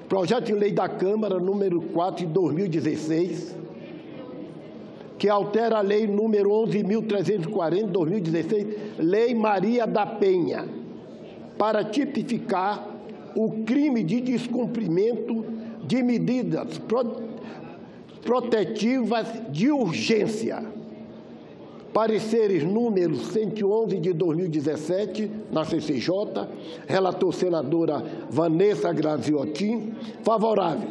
projeto de lei da Câmara número 4 de 2016, que altera a lei número 11.340 de 2016, Lei Maria da Penha, para tipificar o crime de descumprimento de medidas protetivas de urgência. Pareceres número 111 de 2017, na CCJ, relator senadora Vanessa Graziotin, favorável,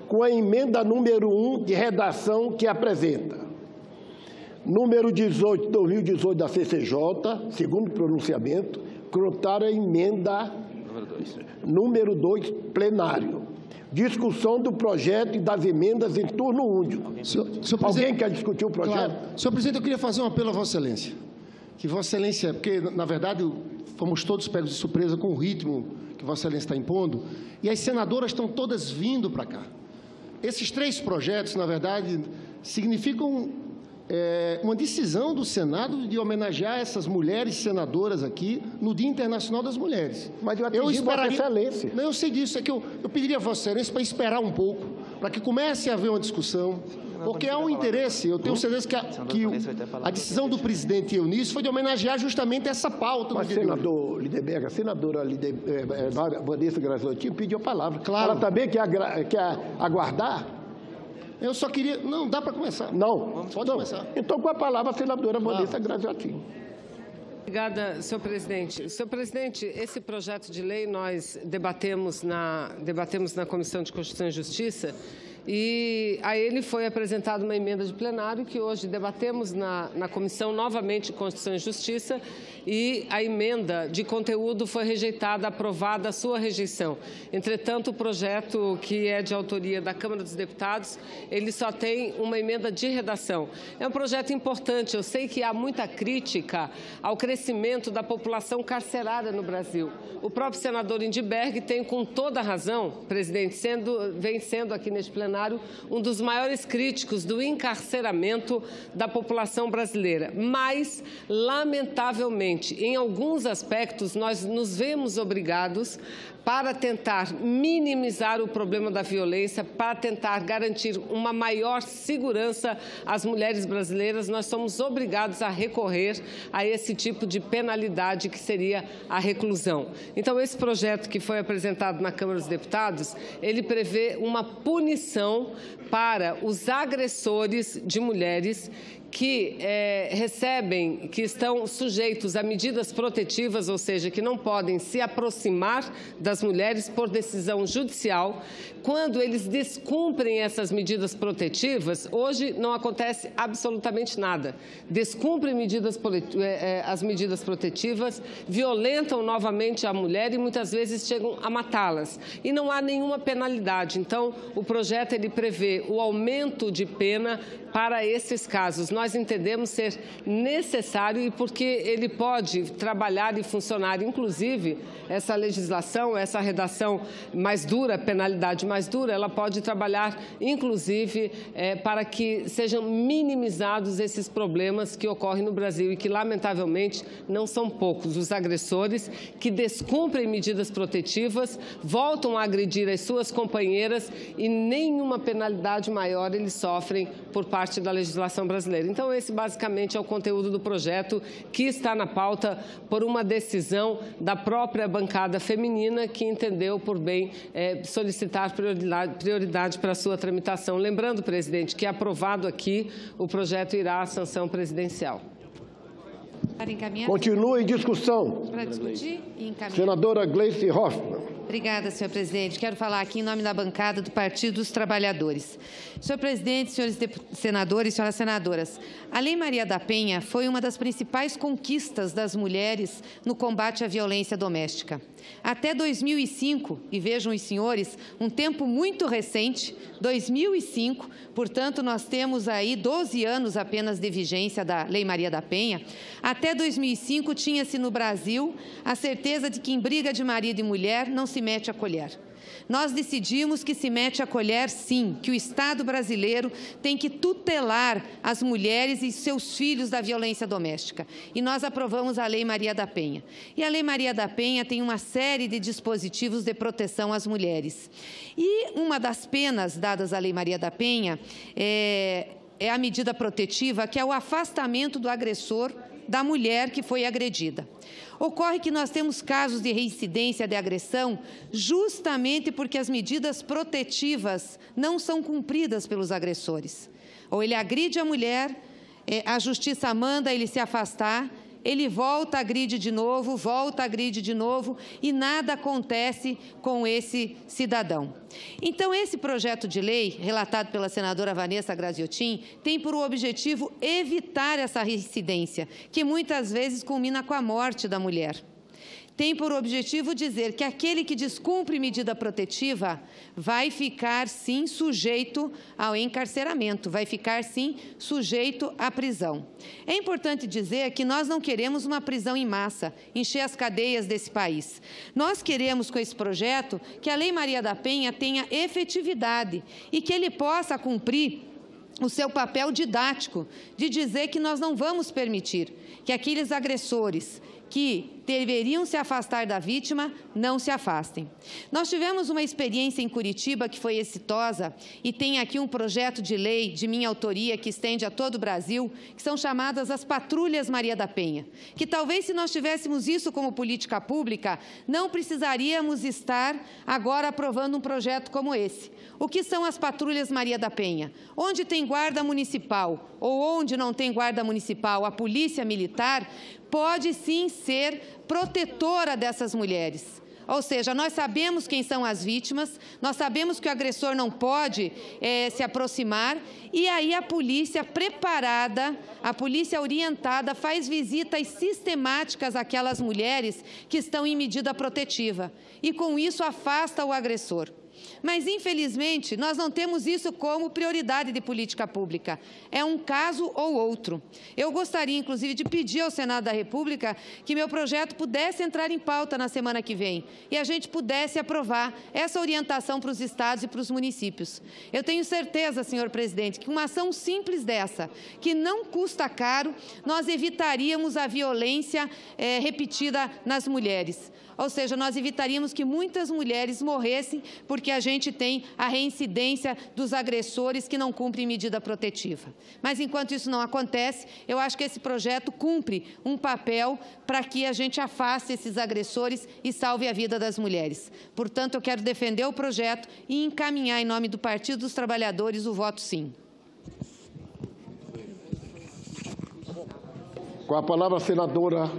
com a emenda número 1 de redação que apresenta. Número 18 de 2018 da CCJ, segundo pronunciamento, contrário à emenda número 2, plenário. Discussão do projeto e das emendas em turno único. Alguém quer discutir o projeto? Claro. Senhor presidente, eu queria fazer um apelo a Vossa Excelência. Que Vossa Excelência, porque, na verdade, fomos todos pegos de surpresa com o ritmo que Vossa Excelência está impondo, e as senadoras estão todas vindo para cá. Esses 3 projetos, na verdade, significam uma decisão do Senado de homenagear essas mulheres senadoras aqui no Dia Internacional das Mulheres. Mas eu esperaria... Vossa Excelência. Não, eu sei disso, é que eu pediria a Vossa Excelência para esperar um pouco, para que comece a haver uma discussão, porque há um interesse, eu tenho certeza que a decisão do presidente Eunice foi de homenagear justamente essa pauta. Mas, senador Lindenberg, a senadora Vanessa Graziotin pediu a palavra. Claro. Ela também quer aguardar? Eu só queria... Não, dá para começar. Não. Pode começar. Então, com a palavra, a senadora Vanessa Graziotin. Obrigada, senhor presidente. Senhor presidente, esse projeto de lei nós debatemos na Comissão de Constituição e Justiça e a ele foi apresentada uma emenda de plenário que hoje debatemos na Comissão novamente de Constituição e Justiça e a emenda de conteúdo foi rejeitada, aprovada a sua rejeição. Entretanto, o projeto que é de autoria da Câmara dos Deputados, ele só tem uma emenda de redação. É um projeto importante, eu sei que há muita crítica ao crescimento da população carcerária no Brasil. O próprio senador Lindbergh tem com toda a razão, presidente, vem sendo aqui neste plenário um dos maiores críticos do encarceramento da população brasileira. Mas, lamentavelmente, em alguns aspectos, nós nos vemos obrigados para tentar minimizar o problema da violência, para tentar garantir uma maior segurança às mulheres brasileiras, nós somos obrigados a recorrer a esse tipo de penalidade que seria a reclusão. Então, esse projeto que foi apresentado na Câmara dos Deputados, ele prevê uma punição para os agressores de mulheres que que estão sujeitos a medidas protetivas, ou seja, que não podem se aproximar das mulheres por decisão judicial. Quando eles descumprem essas medidas protetivas, hoje não acontece absolutamente nada. Descumprem as medidas protetivas, violentam novamente a mulher e muitas vezes chegam a matá-las. E não há nenhuma penalidade. Então, o projeto ele prevê o aumento de pena para esses casos. Nós entendemos ser necessário e porque ele pode trabalhar e funcionar, inclusive, essa legislação, essa redação mais dura, penalidade mais dura, ela pode trabalhar, inclusive, para que sejam minimizados esses problemas que ocorrem no Brasil e que, lamentavelmente, não são poucos. Os agressores que descumprem medidas protetivas, voltam a agredir as suas companheiras e nenhuma penalidade maior eles sofrem por parte da legislação brasileira. Então, esse basicamente é o conteúdo do projeto que está na pauta por uma decisão da própria bancada feminina que entendeu por bem solicitar prioridade para a sua tramitação. Lembrando, presidente, que aprovado aqui, o projeto irá à sanção presidencial. Continua em discussão. Para discutir e encaminhar. Senadora Gleice Hoffmann. Obrigada, senhor presidente. Quero falar aqui em nome da bancada do Partido dos Trabalhadores. Senhor presidente, senhores senadores e senhoras senadoras, a Lei Maria da Penha foi uma das principais conquistas das mulheres no combate à violência doméstica. Até 2005, e vejam os senhores, um tempo muito recente, 2005, portanto, nós temos aí 12 anos apenas de vigência da Lei Maria da Penha. Até 2005, tinha-se no Brasil a certeza de que em briga de marido e mulher não se mete a colher. Nós decidimos que se mete a colher, sim, que o Estado brasileiro tem que tutelar as mulheres e seus filhos da violência doméstica. E nós aprovamos a Lei Maria da Penha. E a Lei Maria da Penha tem uma série de dispositivos de proteção às mulheres. E uma das penas dadas à Lei Maria da Penha é a medida protetiva, que é o afastamento do agressor da mulher que foi agredida. Ocorre que nós temos casos de reincidência de agressão justamente porque as medidas protetivas não são cumpridas pelos agressores. Ou ele agride a mulher, a justiça manda ele se afastar, ele volta, agride de novo, e nada acontece com esse cidadão. Então, esse projeto de lei, relatado pela senadora Vanessa Graziotin, tem por objetivo evitar essa reincidência, que muitas vezes culmina com a morte da mulher. Tem por objetivo dizer que aquele que descumpre medida protetiva vai ficar, sim, sujeito ao encarceramento, vai ficar, sim, sujeito à prisão. É importante dizer que nós não queremos uma prisão em massa, encher as cadeias desse país. Nós queremos, com esse projeto, que a Lei Maria da Penha tenha efetividade e que ele possa cumprir o seu papel didático de dizer que nós não vamos permitir que aqueles agressores que deveriam se afastar da vítima, não se afastem. Nós tivemos uma experiência em Curitiba que foi exitosa e tem aqui um projeto de lei de minha autoria que estende a todo o Brasil, que são chamadas as Patrulhas Maria da Penha, que talvez se nós tivéssemos isso como política pública, não precisaríamos estar agora aprovando um projeto como esse. O que são as Patrulhas Maria da Penha? Onde tem guarda municipal ou onde não tem guarda municipal, a polícia militar pode sim ser protetora dessas mulheres. Ou seja, nós sabemos quem são as vítimas, nós sabemos que o agressor não pode se aproximar, e aí a polícia preparada, a polícia orientada, faz visitas sistemáticas àquelas mulheres que estão em medida protetiva, e com isso afasta o agressor. Mas, infelizmente, nós não temos isso como prioridade de política pública. É um caso ou outro. Eu gostaria, inclusive, de pedir ao Senado da República que meu projeto pudesse entrar em pauta na semana que vem e a gente pudesse aprovar essa orientação para os estados e para os municípios. Eu tenho certeza, senhor presidente, que uma ação simples dessa, que não custa caro, nós evitaríamos a violência repetida nas mulheres. Ou seja, nós evitaríamos que muitas mulheres morressem porque a gente tem a reincidência dos agressores que não cumprem medida protetiva. Mas, enquanto isso não acontece, eu acho que esse projeto cumpre um papel para que a gente afaste esses agressores e salve a vida das mulheres. Portanto, eu quero defender o projeto e encaminhar, em nome do Partido dos Trabalhadores, o voto sim. Com a palavra, a senadora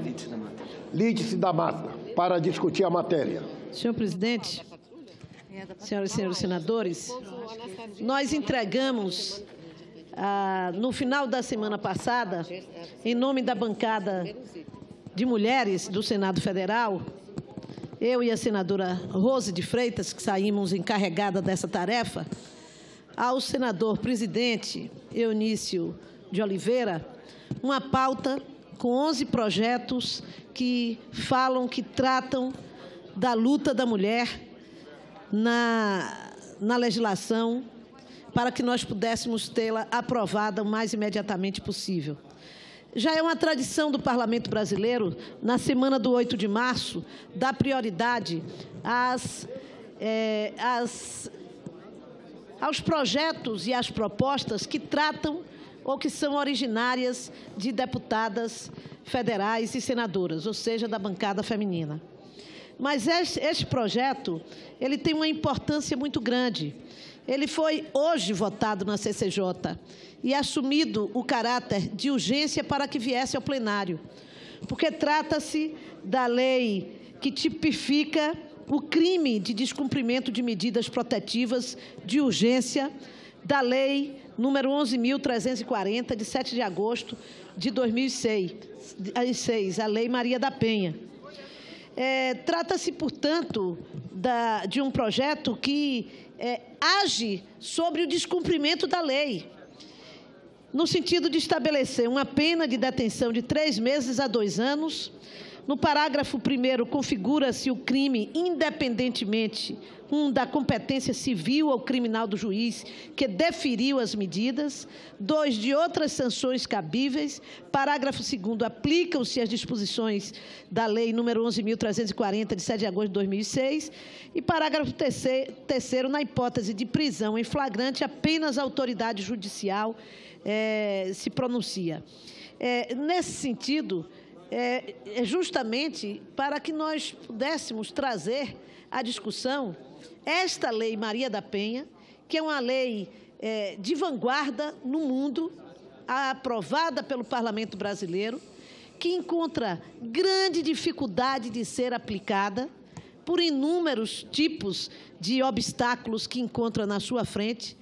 Lídice da Mata, para discutir a matéria. Senhor presidente, senhoras e senhores senadores, nós entregamos, no final da semana passada, em nome da bancada de mulheres do Senado Federal, eu e a senadora Rose de Freitas, que saímos encarregada dessa tarefa, ao senador presidente Eunício de Oliveira, uma pauta com 11 projetos que tratam da luta da mulher na legislação, para que nós pudéssemos tê-la aprovada o mais imediatamente possível. Já é uma tradição do Parlamento brasileiro, na semana do 8 de março, dar prioridade aos projetos e às propostas que tratam ou que são originárias de deputadas federais e senadoras, ou seja, da bancada feminina. Mas este projeto, ele tem uma importância muito grande. Ele foi hoje votado na CCJ e assumido o caráter de urgência para que viesse ao plenário, porque trata-se da lei que tipifica o crime de descumprimento de medidas protetivas de urgência da lei número 11.340, de 7 de agosto de 2006, a Lei Maria da Penha. Trata-se, portanto, de um projeto que age sobre o descumprimento da lei, no sentido de estabelecer uma pena de detenção de 3 meses a 2 anos No parágrafo 1º, configura-se o crime independentemente da competência civil ou criminal do juiz que deferiu as medidas. 2, de outras sanções cabíveis. Parágrafo 2º, aplicam-se as disposições da Lei nº 11.340, de 7 de agosto de 2006. E parágrafo 3º, na hipótese de prisão em flagrante, apenas a autoridade judicial se pronuncia. Nesse sentido, justamente para que nós pudéssemos trazer à discussão esta Lei Maria da Penha, que é uma lei de vanguarda no mundo, aprovada pelo Parlamento brasileiro, que encontra grande dificuldade de ser aplicada por inúmeros tipos de obstáculos que encontra na sua frente,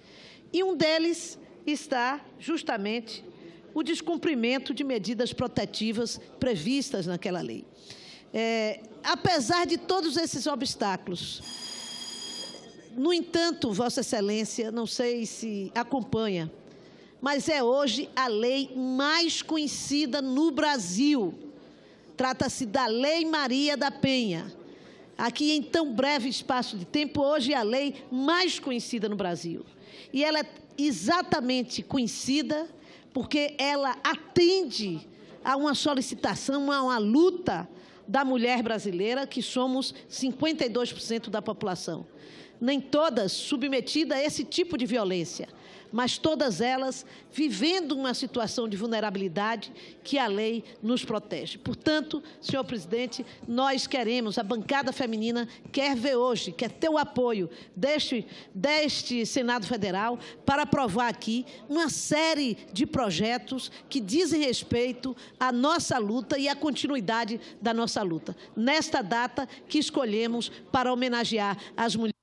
e um deles está justamente o descumprimento de medidas protetivas previstas naquela lei. Apesar de todos esses obstáculos, no entanto, Vossa Excelência, não sei se acompanha, mas é hoje a lei mais conhecida no Brasil. Trata-se da Lei Maria da Penha. Aqui, em tão breve espaço de tempo, hoje é a lei mais conhecida no Brasil. E ela é exatamente conhecida porque ela atende a uma solicitação, a uma luta da mulher brasileira, que somos 52% da população. Nem todas submetidas a esse tipo de violência, mas todas elas vivendo uma situação de vulnerabilidade que a lei nos protege. Portanto, senhor presidente, nós queremos, a bancada feminina quer ver hoje, quer ter o apoio deste Senado Federal para aprovar aqui uma série de projetos que dizem respeito à nossa luta e à continuidade da nossa luta, nesta data que escolhemos para homenagear as mulheres.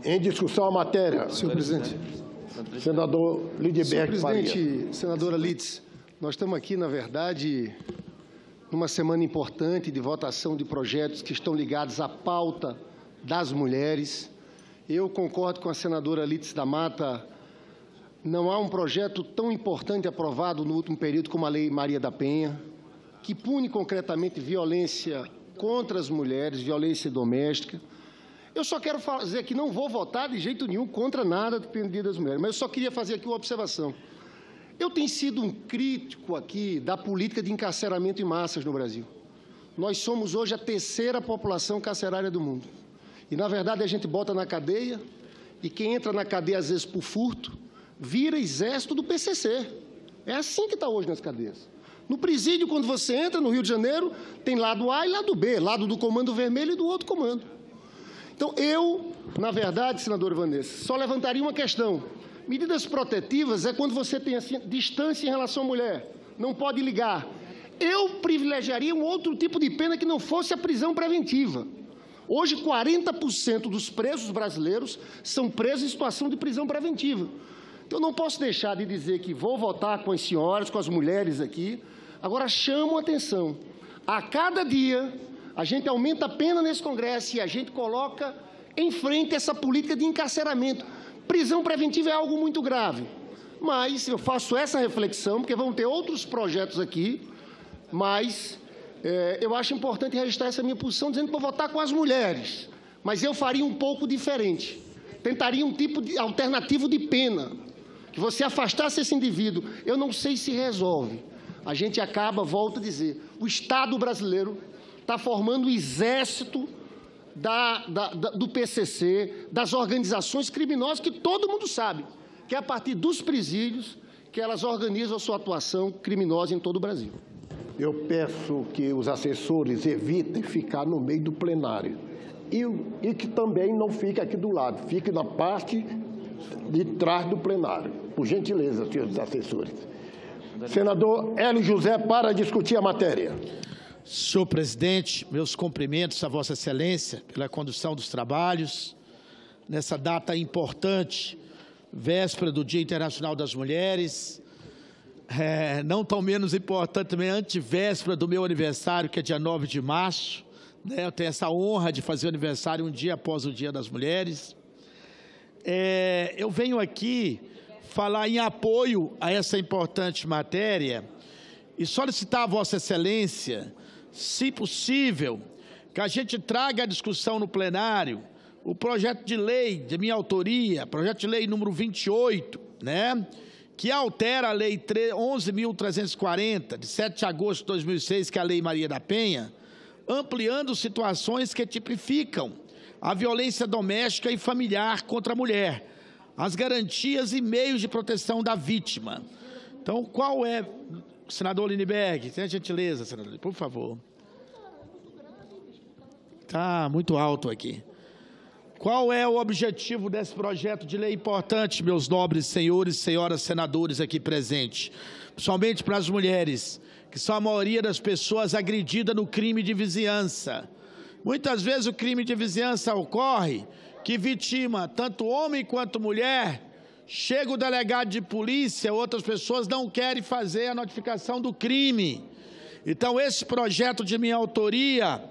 Em discussão a matéria. Senhor presidente. Senador Lidberto Faria. Senhor presidente, senadora Lides, nós estamos aqui, na verdade, numa semana importante de votação de projetos que estão ligados à pauta das mulheres. Eu concordo com a senadora Lides da Mata, não há um projeto tão importante aprovado no último período como a Lei Maria da Penha, que pune concretamente violência contra as mulheres, violência doméstica. Eu só quero dizer que não vou votar de jeito nenhum contra nada dependido das mulheres, mas eu só queria fazer aqui uma observação. Eu tenho sido um crítico aqui da política de encarceramento em massas no Brasil. Nós somos hoje a 3ª população carcerária do mundo. E, na verdade, a gente bota na cadeia, e quem entra na cadeia, às vezes, por furto, vira exército do PCC. É assim que está hoje nas cadeias. No presídio, quando você entra no Rio de Janeiro, tem lado A e lado B, lado do Comando Vermelho e do outro comando. Então, eu, na verdade, senadora Vanessa, só levantaria uma questão. Medidas protetivas é quando você tem assim, distância em relação à mulher, não pode ligar. Eu privilegiaria um outro tipo de pena que não fosse a prisão preventiva. Hoje, 40% dos presos brasileiros são presos em situação de prisão preventiva. Então, eu não posso deixar de dizer que vou votar com as senhoras, com as mulheres aqui. Agora, chamo a atenção. A cada dia, a gente aumenta a pena nesse Congresso e a gente coloca em frente essa política de encarceramento. Prisão preventiva é algo muito grave, mas eu faço essa reflexão, porque vão ter outros projetos aqui, mas eu acho importante registrar essa minha posição, dizendo que vou votar com as mulheres, mas eu faria um pouco diferente. Tentaria um tipo de alternativo de pena, que você afastasse esse indivíduo. Eu não sei se resolve. A gente acaba, volto a dizer, o Estado brasileiro está formando o exército do PCC, das organizações criminosas, que todo mundo sabe, que é a partir dos presídios que elas organizam a sua atuação criminosa em todo o Brasil. Eu peço que os assessores evitem ficar no meio do plenário e que também não fique aqui do lado, fique na parte de trás do plenário. Por gentileza, senhores assessores. Senador Hélio José, para discutir a matéria. Senhor presidente, meus cumprimentos a Vossa Excelência pela condução dos trabalhos. Nessa data importante, véspera do Dia Internacional das Mulheres, não tão menos importante também, antevéspera do meu aniversário, que é dia 9 de março. Eu tenho essa honra de fazer o aniversário um dia após o Dia das Mulheres. Eu venho aqui falar em apoio a essa importante matéria e solicitar a Vossa Excelência, se possível, que a gente traga à discussão no plenário o projeto de lei de minha autoria, projeto de lei número 28, né, que altera a Lei 11.340, de 7 de agosto de 2006, que é a Lei Maria da Penha, ampliando situações que tipificam a violência doméstica e familiar contra a mulher, as garantias e meios de proteção da vítima. Então, qual é, senador Lindbergh, tenha gentileza, senador, por favor. Está muito alto aqui. Qual é o objetivo desse projeto de lei importante, meus nobres senhores e senhoras senadores aqui presentes? Principalmente para as mulheres, que são a maioria das pessoas agredidas no crime de vizinhança. Muitas vezes o crime de vizinhança ocorre que vitima tanto homem quanto mulher, chega o delegado de polícia, outras pessoas não querem fazer a notificação do crime. Então, esse projeto de minha autoria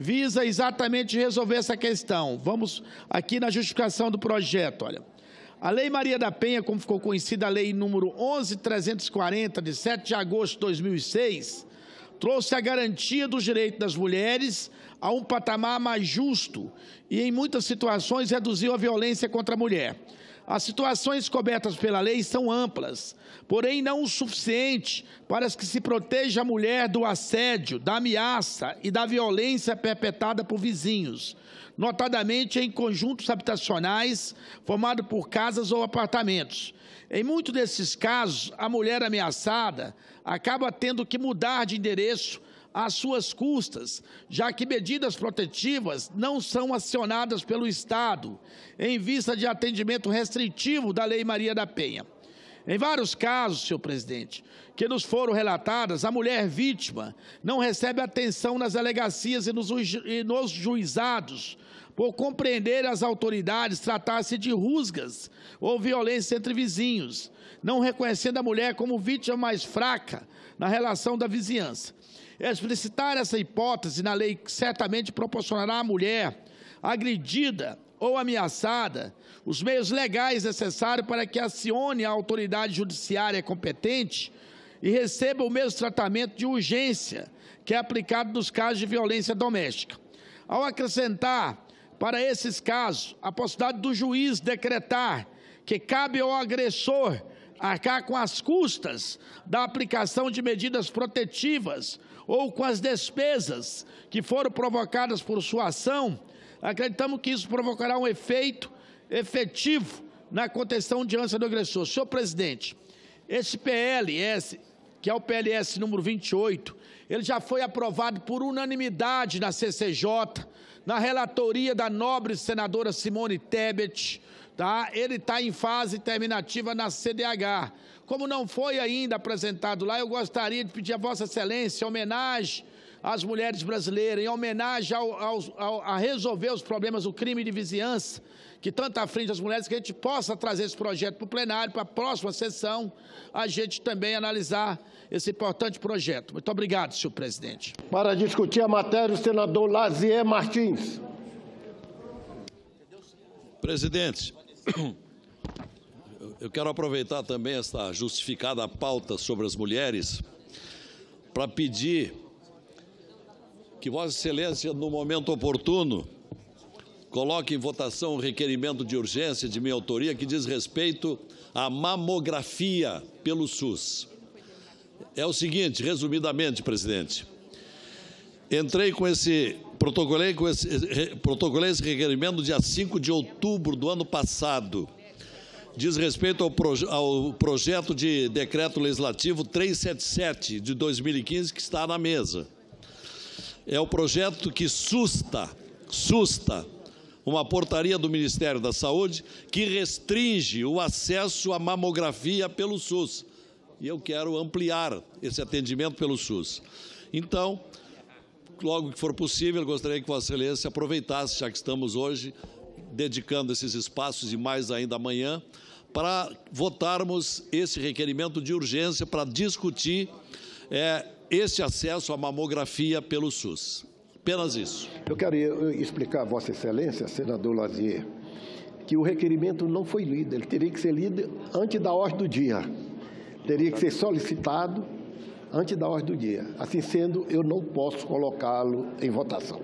visa exatamente resolver essa questão. Vamos aqui na justificação do projeto, olha. A Lei Maria da Penha, como ficou conhecida a Lei número 11.340, de 7 de agosto de 2006, trouxe a garantia dos direitos das mulheres a um patamar mais justo e, em muitas situações, reduziu a violência contra a mulher. As situações cobertas pela lei são amplas, porém não o suficiente para que se proteja a mulher do assédio, da ameaça e da violência perpetrada por vizinhos, notadamente em conjuntos habitacionais formados por casas ou apartamentos. Em muitos desses casos, a mulher ameaçada acaba tendo que mudar de endereço às suas custas, já que medidas protetivas não são acionadas pelo Estado, em vista de atendimento restritivo da Lei Maria da Penha. Em vários casos, senhor presidente, que nos foram relatadas, a mulher vítima não recebe atenção nas delegacias e nos juizados, por compreender as autoridades tratar-se de rusgas ou violência entre vizinhos, não reconhecendo a mulher como vítima mais fraca na relação da vizinhança. Explicitar essa hipótese na lei certamente proporcionará à mulher agredida ou ameaçada os meios legais necessários para que acione a autoridade judiciária competente e receba o mesmo tratamento de urgência que é aplicado nos casos de violência doméstica. Ao acrescentar para esses casos a possibilidade do juiz decretar que cabe ao agressor arcar com as custas da aplicação de medidas protetivas ou com as despesas que foram provocadas por sua ação, acreditamos que isso provocará um efeito efetivo na contenção de ânsia do agressor. Senhor presidente, esse PLS, que é o PLS número 28, ele já foi aprovado por unanimidade na CCJ, na relatoria da nobre senadora Simone Tebet, tá? Ele está em fase terminativa na CDH. Como não foi ainda apresentado lá, eu gostaria de pedir a Vossa Excelência, em homenagem às mulheres brasileiras, em homenagem a resolver os problemas do crime de vizinhança, que tanto aflige as mulheres, que a gente possa trazer esse projeto para o plenário, para a próxima sessão, a gente também analisar esse importante projeto. Muito obrigado, senhor presidente. Para discutir a matéria, o senador Lazier Martins. Presidente, eu quero aproveitar também esta justificada pauta sobre as mulheres para pedir que Vossa Excelência, no momento oportuno, coloque em votação um requerimento de urgência de minha autoria que diz respeito à mamografia pelo SUS. É o seguinte, resumidamente, presidente, protocolei esse requerimento no dia 5 de outubro do ano passado. Diz respeito ao projeto de decreto legislativo 377 de 2015 que está na mesa. É o projeto que susta uma portaria do Ministério da Saúde que restringe o acesso à mamografia pelo SUS. E eu quero ampliar esse atendimento pelo SUS. Então, logo que for possível, eu gostaria que Vossa Excelência aproveitasse, já que estamos hoje dedicando esses espaços e mais ainda amanhã, para votarmos esse requerimento de urgência para discutir esse acesso à mamografia pelo SUS. Apenas isso. Eu quero explicar a Vossa Excelência, senador Lazier, que o requerimento não foi lido. Ele teria que ser lido antes da ordem do dia. Teria que ser solicitado antes da ordem do dia. Assim sendo, eu não posso colocá-lo em votação.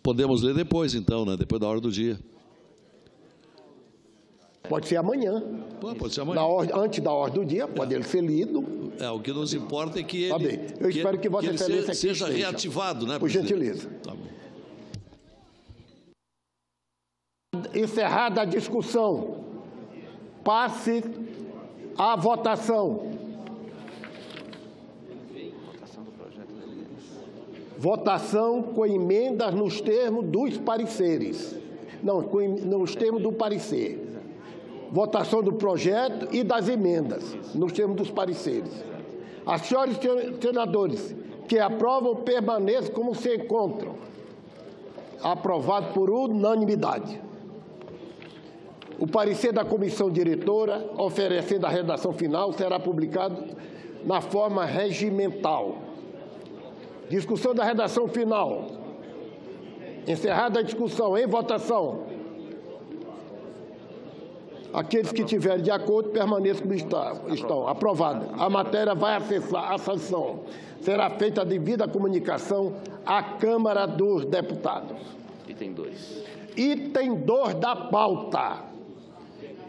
Podemos ler depois, então, né? Depois da hora do dia. Pode ser amanhã. Pode ser amanhã. Antes da ordem do dia, pode ele ser lido. O que nos importa é que ele, Tá bem. Eu espero que Vossa Excelência seja reativado, né, por gentileza. Tá bom. Encerrada a discussão, passe à votação. Votação com emendas nos termos dos pareceres. Não, nos termos do parecer. Votação do projeto e das emendas, nos termos dos pareceres. As senhoras e senadores que aprovam permaneçam como se encontram. Aprovado por unanimidade. O parecer da comissão diretora, oferecendo a redação final, será publicado na forma regimental. Discussão da redação final. Encerrada a discussão, em votação. Aqueles que tiverem de acordo, permaneçam como estão. Aprovado. A matéria vai acessar a sanção. Será feita a devida comunicação à Câmara dos Deputados. Item 2. Item 2 da pauta.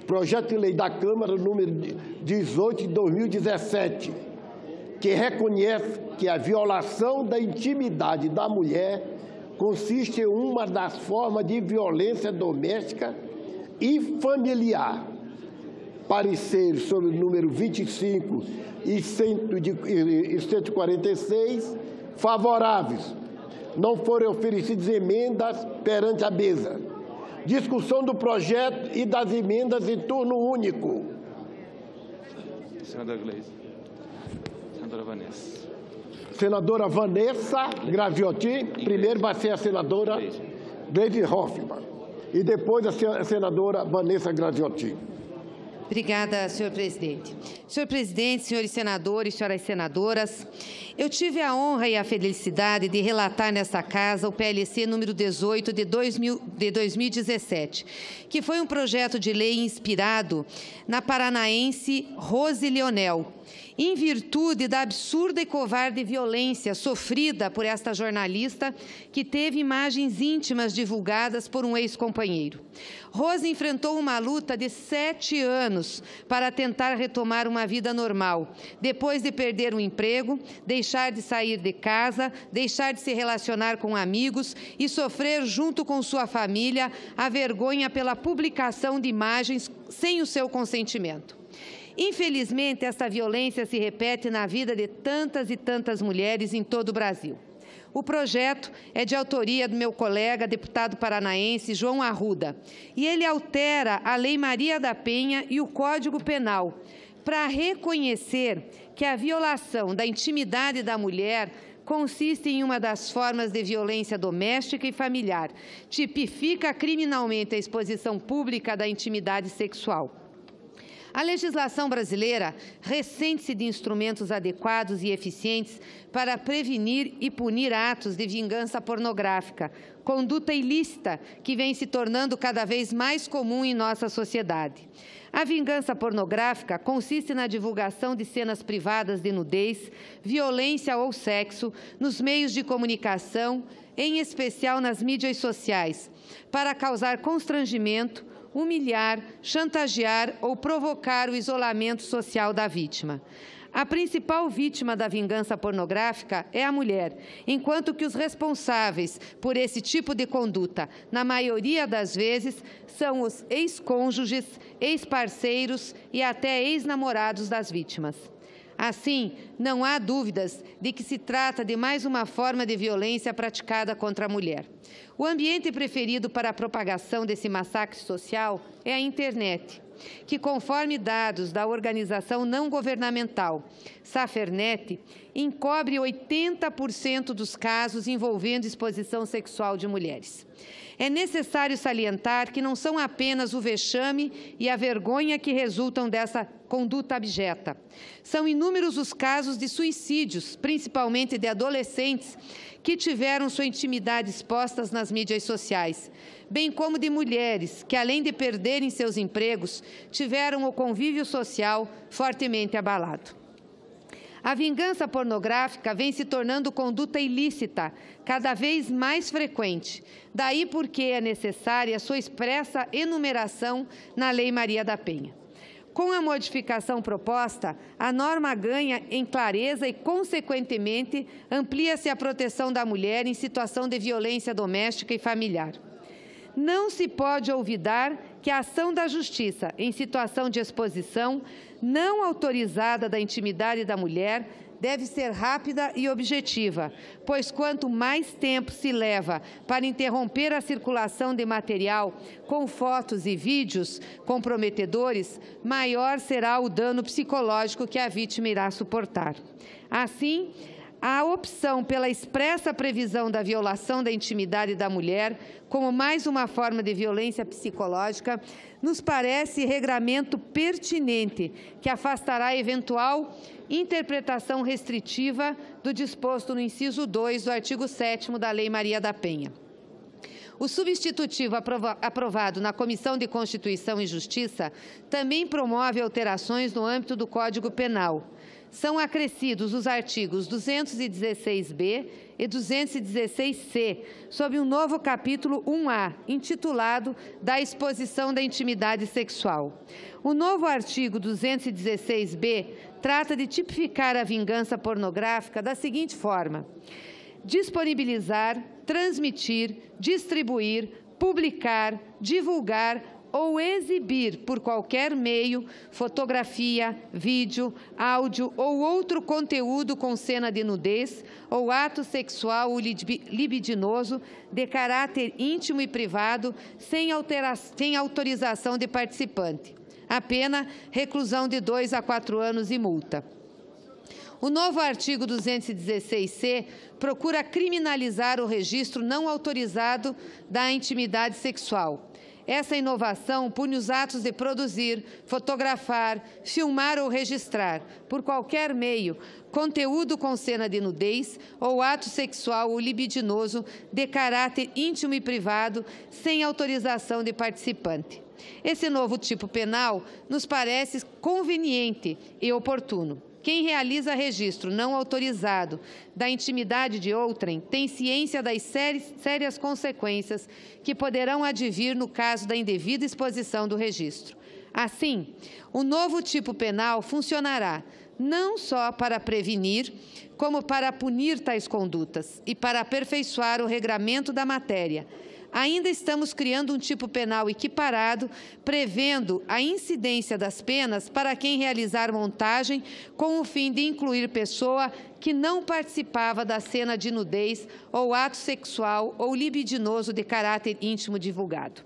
Projeto de lei da Câmara, número 18 de 2017, que reconhece que a violação da intimidade da mulher consiste em uma das formas de violência doméstica e familiar. Parecer sobre o número 25 e 146, favoráveis. Não foram oferecidas emendas perante a mesa. Discussão do projeto e das emendas em turno único. Senadora Gleisi. Senadora Vanessa. Senadora Vanessa Graviotti. Primeiro vai ser a senadora Gleisi Hoffmann. E depois a senadora Vanessa Graviotti. Obrigada, senhor presidente. Senhor presidente, senhores senadores, senhoras senadoras, eu tive a honra e a felicidade de relatar nesta casa o PLC número 18 de 2017, que foi um projeto de lei inspirado na paranaense Rose Leonel, em virtude da absurda e covarde violência sofrida por esta jornalista que teve imagens íntimas divulgadas por um ex-companheiro. Rose enfrentou uma luta de 7 anos para tentar retomar uma vida normal, depois de perder um emprego, deixar de sair de casa, deixar de se relacionar com amigos e sofrer junto com sua família a vergonha pela publicação de imagens sem o seu consentimento. Infelizmente, esta violência se repete na vida de tantas e tantas mulheres em todo o Brasil. O projeto é de autoria do meu colega, deputado paranaense, João Arruda, e ele altera a Lei Maria da Penha e o Código Penal para reconhecer que a violação da intimidade da mulher consiste em uma das formas de violência doméstica e familiar, tipifica criminalmente a exposição pública da intimidade sexual. A legislação brasileira ressente-se de instrumentos adequados e eficientes para prevenir e punir atos de vingança pornográfica, conduta ilícita que vem se tornando cada vez mais comum em nossa sociedade. A vingança pornográfica consiste na divulgação de cenas privadas de nudez, violência ou sexo nos meios de comunicação, em especial nas mídias sociais, para causar constrangimento, humilhar, chantagear ou provocar o isolamento social da vítima. A principal vítima da vingança pornográfica é a mulher, enquanto que os responsáveis por esse tipo de conduta, na maioria das vezes, são os ex-cônjuges, ex-parceiros e até ex-namorados das vítimas. Assim, não há dúvidas de que se trata de mais uma forma de violência praticada contra a mulher. O ambiente preferido para a propagação desse massacre social é a internet. que, conforme dados da organização não governamental Safernet, encobre 80% dos casos envolvendo exposição sexual de mulheres. É necessário salientar que não são apenas o vexame e a vergonha que resultam dessa conduta abjeta. São inúmeros os casos de suicídios, principalmente de adolescentes, que tiveram sua intimidade expostas nas mídias sociais, bem como de mulheres que, além de perderem seus empregos, tiveram o convívio social fortemente abalado. A vingança pornográfica vem se tornando conduta ilícita, cada vez mais frequente. Daí porque é necessária sua expressa enumeração na Lei Maria da Penha. Com a modificação proposta, a norma ganha em clareza e, consequentemente, amplia-se a proteção da mulher em situação de violência doméstica e familiar. Não se pode olvidar que a ação da Justiça em situação de exposição não autorizada da intimidade da mulher deve ser rápida e objetiva, pois quanto mais tempo se leva para interromper a circulação de material com fotos e vídeos comprometedores, maior será o dano psicológico que a vítima irá suportar. Assim, a opção pela expressa previsão da violação da intimidade da mulher como mais uma forma de violência psicológica nos parece regramento pertinente que afastará eventual interpretação restritiva do disposto no inciso 2 do artigo 7º da Lei Maria da Penha. O substitutivo aprovado na Comissão de Constituição e Justiça também promove alterações no âmbito do Código Penal. São acrescidos os artigos 216b e 216c, sob um novo capítulo 1A, intitulado da exposição da intimidade sexual. O novo artigo 216b trata de tipificar a vingança pornográfica da seguinte forma: disponibilizar, transmitir, distribuir, publicar, divulgar ou exibir por qualquer meio, fotografia, vídeo, áudio ou outro conteúdo com cena de nudez ou ato sexual ou libidinoso de caráter íntimo e privado sem autorização de participante. A pena, reclusão de 2 a 4 anos e multa. O novo artigo 216c procura criminalizar o registro não autorizado da intimidade sexual. Essa inovação pune os atos de produzir, fotografar, filmar ou registrar, por qualquer meio, conteúdo com cena de nudez ou ato sexual ou libidinoso de caráter íntimo e privado, sem autorização de participante. Esse novo tipo penal nos parece conveniente e oportuno. Quem realiza registro não autorizado da intimidade de outrem tem ciência das sérias consequências que poderão advir no caso da indevida exposição do registro. Assim, o novo tipo penal funcionará não só para prevenir, como para punir tais condutas e para aperfeiçoar o regramento da matéria. Ainda estamos criando um tipo penal equiparado, prevendo a incidência das penas para quem realizar montagem com o fim de incluir pessoa que não participava da cena de nudez ou ato sexual ou libidinoso de caráter íntimo divulgado.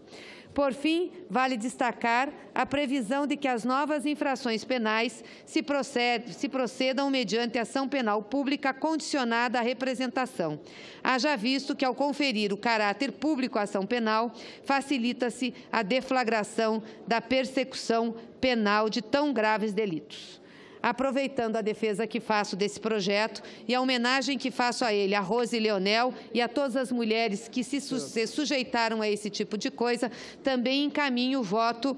Por fim, vale destacar a previsão de que as novas infrações penais se procedam mediante ação penal pública condicionada à representação. Haja visto que, ao conferir o caráter público à ação penal, facilita-se a deflagração da persecução penal de tão graves delitos. Aproveitando a defesa que faço desse projeto e a homenagem que faço a ele, a Rose Leonel e a todas as mulheres que se sujeitaram a esse tipo de coisa, também encaminho o voto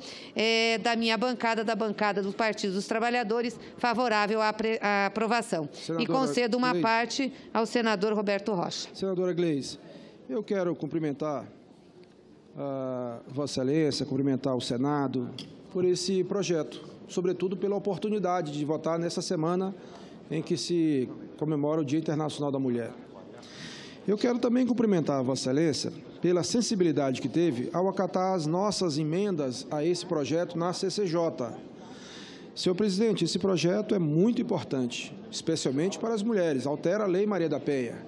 da minha bancada, da bancada do Partido dos Trabalhadores, favorável à aprovação. Senadora, e concedo uma parte ao senador Roberto Rocha. Senadora Gleisi, eu quero cumprimentar a Vossa Excelência, cumprimentar o Senado por esse projeto, sobretudo pela oportunidade de votar nessa semana em que se comemora o Dia Internacional da Mulher. Eu quero também cumprimentar a Vossa Excelência pela sensibilidade que teve ao acatar as nossas emendas a esse projeto na CCJ. Senhor presidente, esse projeto é muito importante, especialmente para as mulheres, altera a Lei Maria da Penha.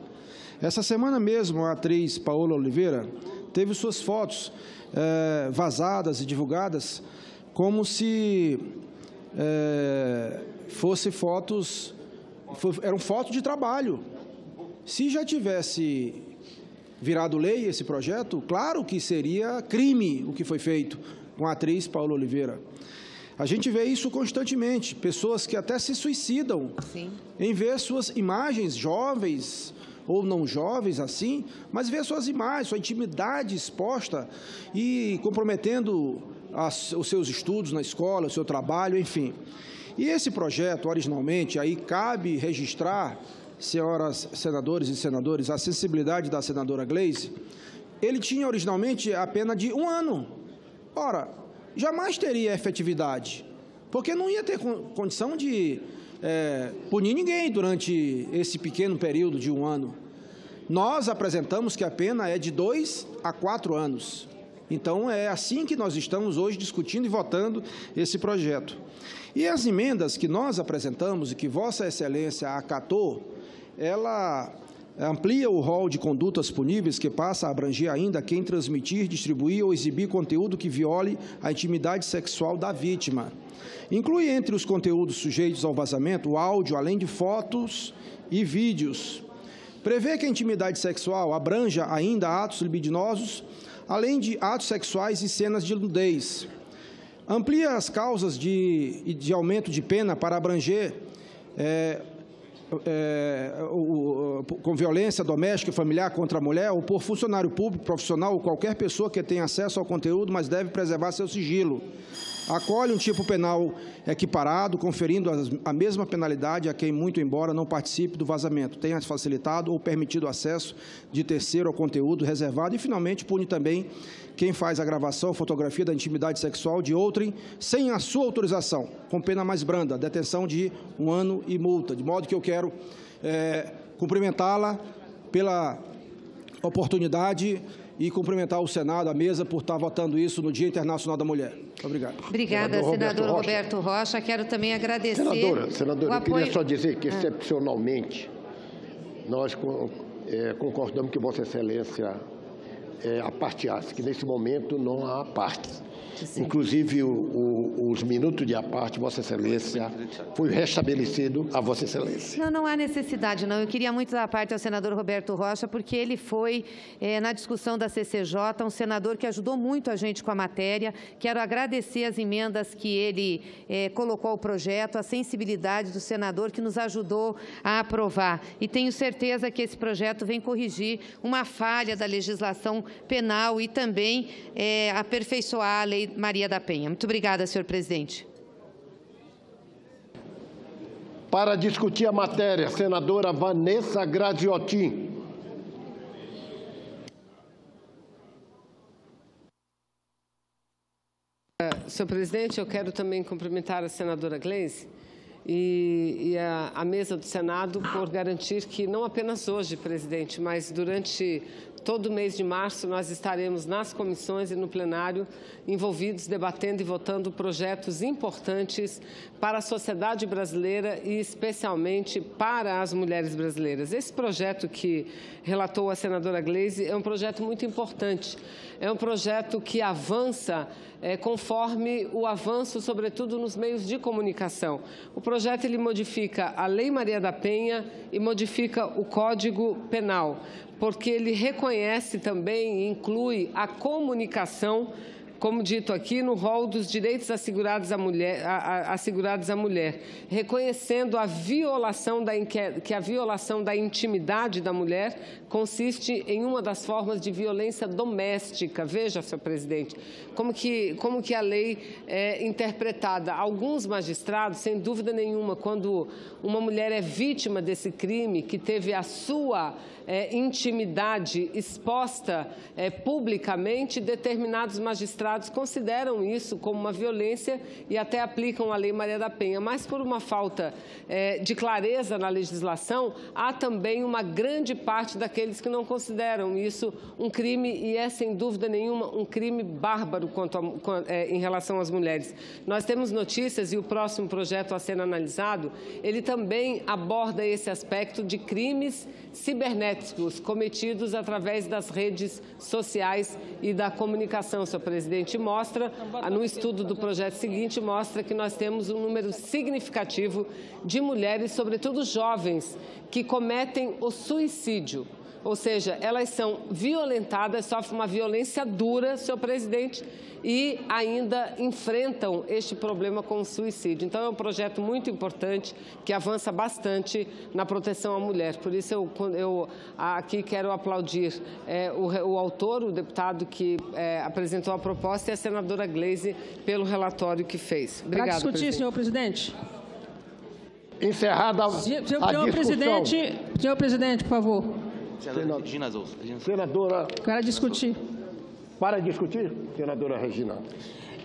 Essa semana mesmo, a atriz Paola Oliveira teve suas fotos vazadas e divulgadas como se eram fotos de trabalho. Se já tivesse virado lei esse projeto, claro que seria crime o que foi feito com a atriz Paola Oliveira. A gente vê isso constantemente, pessoas que até se suicidam em ver suas imagens, jovens ou não jovens assim, mas ver suas imagens, sua intimidade exposta e comprometendo os seus estudos na escola, o seu trabalho, enfim. E esse projeto, originalmente, aí cabe registrar, senhoras senadores e senadores, a sensibilidade da senadora Gleisi, ele tinha originalmente a pena de 1 ano. Ora, jamais teria efetividade, porque não ia ter condição de punir ninguém durante esse pequeno período de 1 ano. Nós apresentamos que a pena é de 2 a 4 anos. Então, é assim que nós estamos hoje discutindo e votando esse projeto. E as emendas que nós apresentamos e que Vossa Excelência acatou, ela amplia o rol de condutas puníveis que passa a abranger ainda quem transmitir, distribuir ou exibir conteúdo que viole a intimidade sexual da vítima. Inclui entre os conteúdos sujeitos ao vazamento o áudio, além de fotos e vídeos. Prevê que a intimidade sexual abranja ainda atos libidinosos, além de atos sexuais e cenas de nudez. Amplia as causas de aumento de pena para abranger com violência doméstica e familiar contra a mulher ou por funcionário público, profissional ou qualquer pessoa que tenha acesso ao conteúdo, mas deve preservar seu sigilo. Acolhe um tipo penal equiparado, conferindo a mesma penalidade a quem, muito embora não participe do vazamento, tenha facilitado ou permitido acesso de terceiro ao conteúdo reservado e, finalmente, pune também quem faz a gravação, fotografia da intimidade sexual de outrem sem a sua autorização, com pena mais branda, detenção de 1 ano e multa. De modo que eu quero cumprimentá-la pela oportunidade e cumprimentar o Senado, a mesa, por estar votando isso no Dia Internacional da Mulher. Obrigado. Obrigada, senador Roberto Rocha. Quero também agradecer Senadora, eu queria só dizer que, excepcionalmente, nós concordamos que Vossa Excelência aparteasse, que nesse momento não há parte. Sim. Inclusive, os minutos de aparte, Vossa Excelência, foi restabelecido a Vossa Excelência. Não há necessidade, não. Eu queria muito dar a parte ao senador Roberto Rocha, porque ele foi, na discussão da CCJ, um senador que ajudou muito a gente com a matéria. Quero agradecer as emendas que ele colocou ao projeto, a sensibilidade do senador que nos ajudou a aprovar. E tenho certeza que esse projeto vem corrigir uma falha da legislação penal e também aperfeiçoar a Lei Maria da Penha. Muito obrigada, senhor presidente. Para discutir a matéria, senadora Vanessa Graziotin. Senhor presidente, eu quero também cumprimentar a senadora Gleisi e a mesa do Senado por garantir que não apenas hoje, presidente, mas durante todo o mês de março nós estaremos nas comissões e no plenário envolvidos, debatendo e votando projetos importantes para a sociedade brasileira e especialmente para as mulheres brasileiras. Esse projeto que relatou a senadora Gleisi é um projeto muito importante. É um projeto que avança conforme o avanço, sobretudo, nos meios de comunicação. O projeto ele modifica a Lei Maria da Penha e modifica o Código Penal, porque ele reconhece também e inclui a comunicação, como dito aqui, no rol dos direitos assegurados à mulher, reconhecendo que a violação da intimidade da mulher consiste em uma das formas de violência doméstica. Veja, senhor presidente, como que a lei é interpretada. Alguns magistrados, sem dúvida nenhuma, quando uma mulher é vítima desse crime, que teve a sua intimidade exposta publicamente, determinados magistrados consideram isso como uma violência e até aplicam a Lei Maria da Penha. Mas por uma falta de clareza na legislação, há também uma grande parte daqueles que não consideram isso um crime e é, sem dúvida nenhuma, um crime bárbaro em relação às mulheres. Nós temos notícias e o próximo projeto a ser analisado, ele também aborda esse aspecto de crimes cibernéticos cometidos através das redes sociais e da comunicação, senhor presidente. presidente, mostra, no estudo do projeto seguinte, mostra que nós temos um número significativo de mulheres, sobretudo jovens, que cometem o suicídio. Ou seja, elas são violentadas, sofrem uma violência dura, senhor presidente, e ainda enfrentam este problema com o suicídio. Então, é um projeto muito importante, que avança bastante na proteção à mulher. Por isso, eu aqui quero aplaudir o autor, o deputado que apresentou a proposta, e a senadora Gleisi, pelo relatório que fez. Obrigada, para discutir, presidente. senhor presidente. Encerrada a discussão. Senhor presidente, por favor. Senadora. Quero discutir. Para discutir, senadora Regina.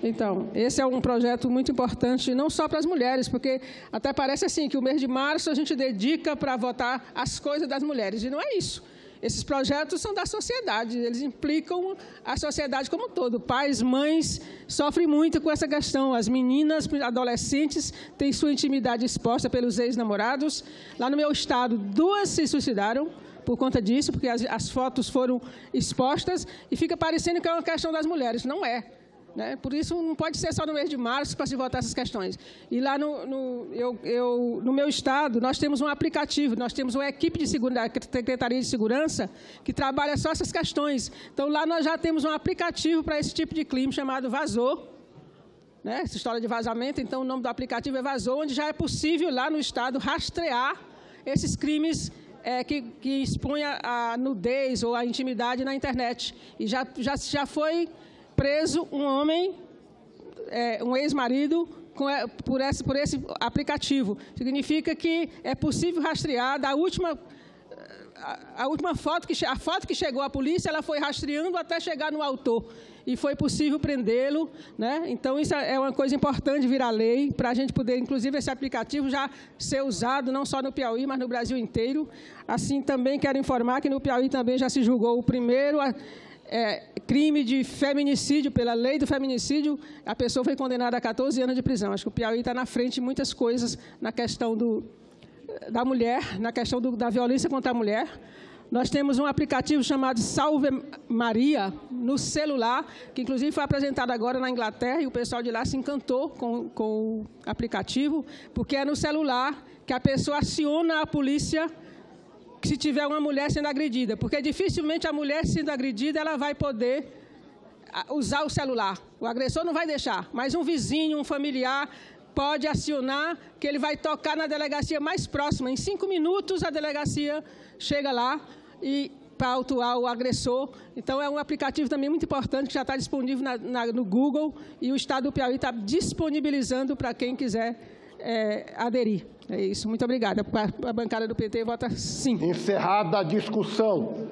Então, esse é um projeto muito importante, não só para as mulheres, porque até parece assim que o mês de março a gente dedica para votar as coisas das mulheres, e não é isso. Esses projetos são da sociedade, eles implicam a sociedade como um todo. Pais, mães sofrem muito com essa questão. As meninas, adolescentes, têm sua intimidade exposta pelos ex-namorados. Lá no meu estado, 2 se suicidaram por conta disso, porque as fotos foram expostas e fica parecendo que é uma questão das mulheres. Não é. Né? Por isso, não pode ser só no mês de março para se votar essas questões. E lá no meu estado, nós temos um aplicativo, nós temos uma equipe de Secretaria de Segurança que trabalha só essas questões. Então, lá nós já temos um aplicativo para esse tipo de crime chamado Vazou. Né? Essa história de vazamento, então o nome do aplicativo é Vazou, onde já é possível lá no estado rastrear esses crimes que expõem a nudez ou a intimidade na internet. E já foi preso um homem, um ex-marido, por esse aplicativo. Significa que é possível rastrear da última foto, a foto que chegou à polícia, ela foi rastreando até chegar no autor. E foi possível prendê-lo, né? Então, isso é uma coisa importante virar lei, para a gente poder, inclusive, esse aplicativo já ser usado não só no Piauí, mas no Brasil inteiro. Assim, também quero informar que no Piauí também já se julgou o primeiro crime de feminicídio, pela lei do feminicídio, a pessoa foi condenada a 14 anos de prisão. Acho que o Piauí está na frente de muitas coisas na questão da mulher, na questão da violência contra a mulher. Nós temos um aplicativo chamado Salve Maria no celular, que inclusive foi apresentado agora na Inglaterra, e o pessoal de lá se encantou com o aplicativo, porque é no celular que a pessoa aciona a polícia se tiver uma mulher sendo agredida, porque dificilmente a mulher sendo agredida ela vai poder usar o celular. O agressor não vai deixar, mas um vizinho, um familiar pode acionar, que ele vai tocar na delegacia mais próxima. Em 5 minutos a delegacia chega lá para autuar o agressor. Então, é um aplicativo também muito importante, que já está disponível no Google, e o Estado do Piauí está disponibilizando para quem quiser aderir. É isso. Muito obrigada. A bancada do PT vota sim. Encerrada a discussão.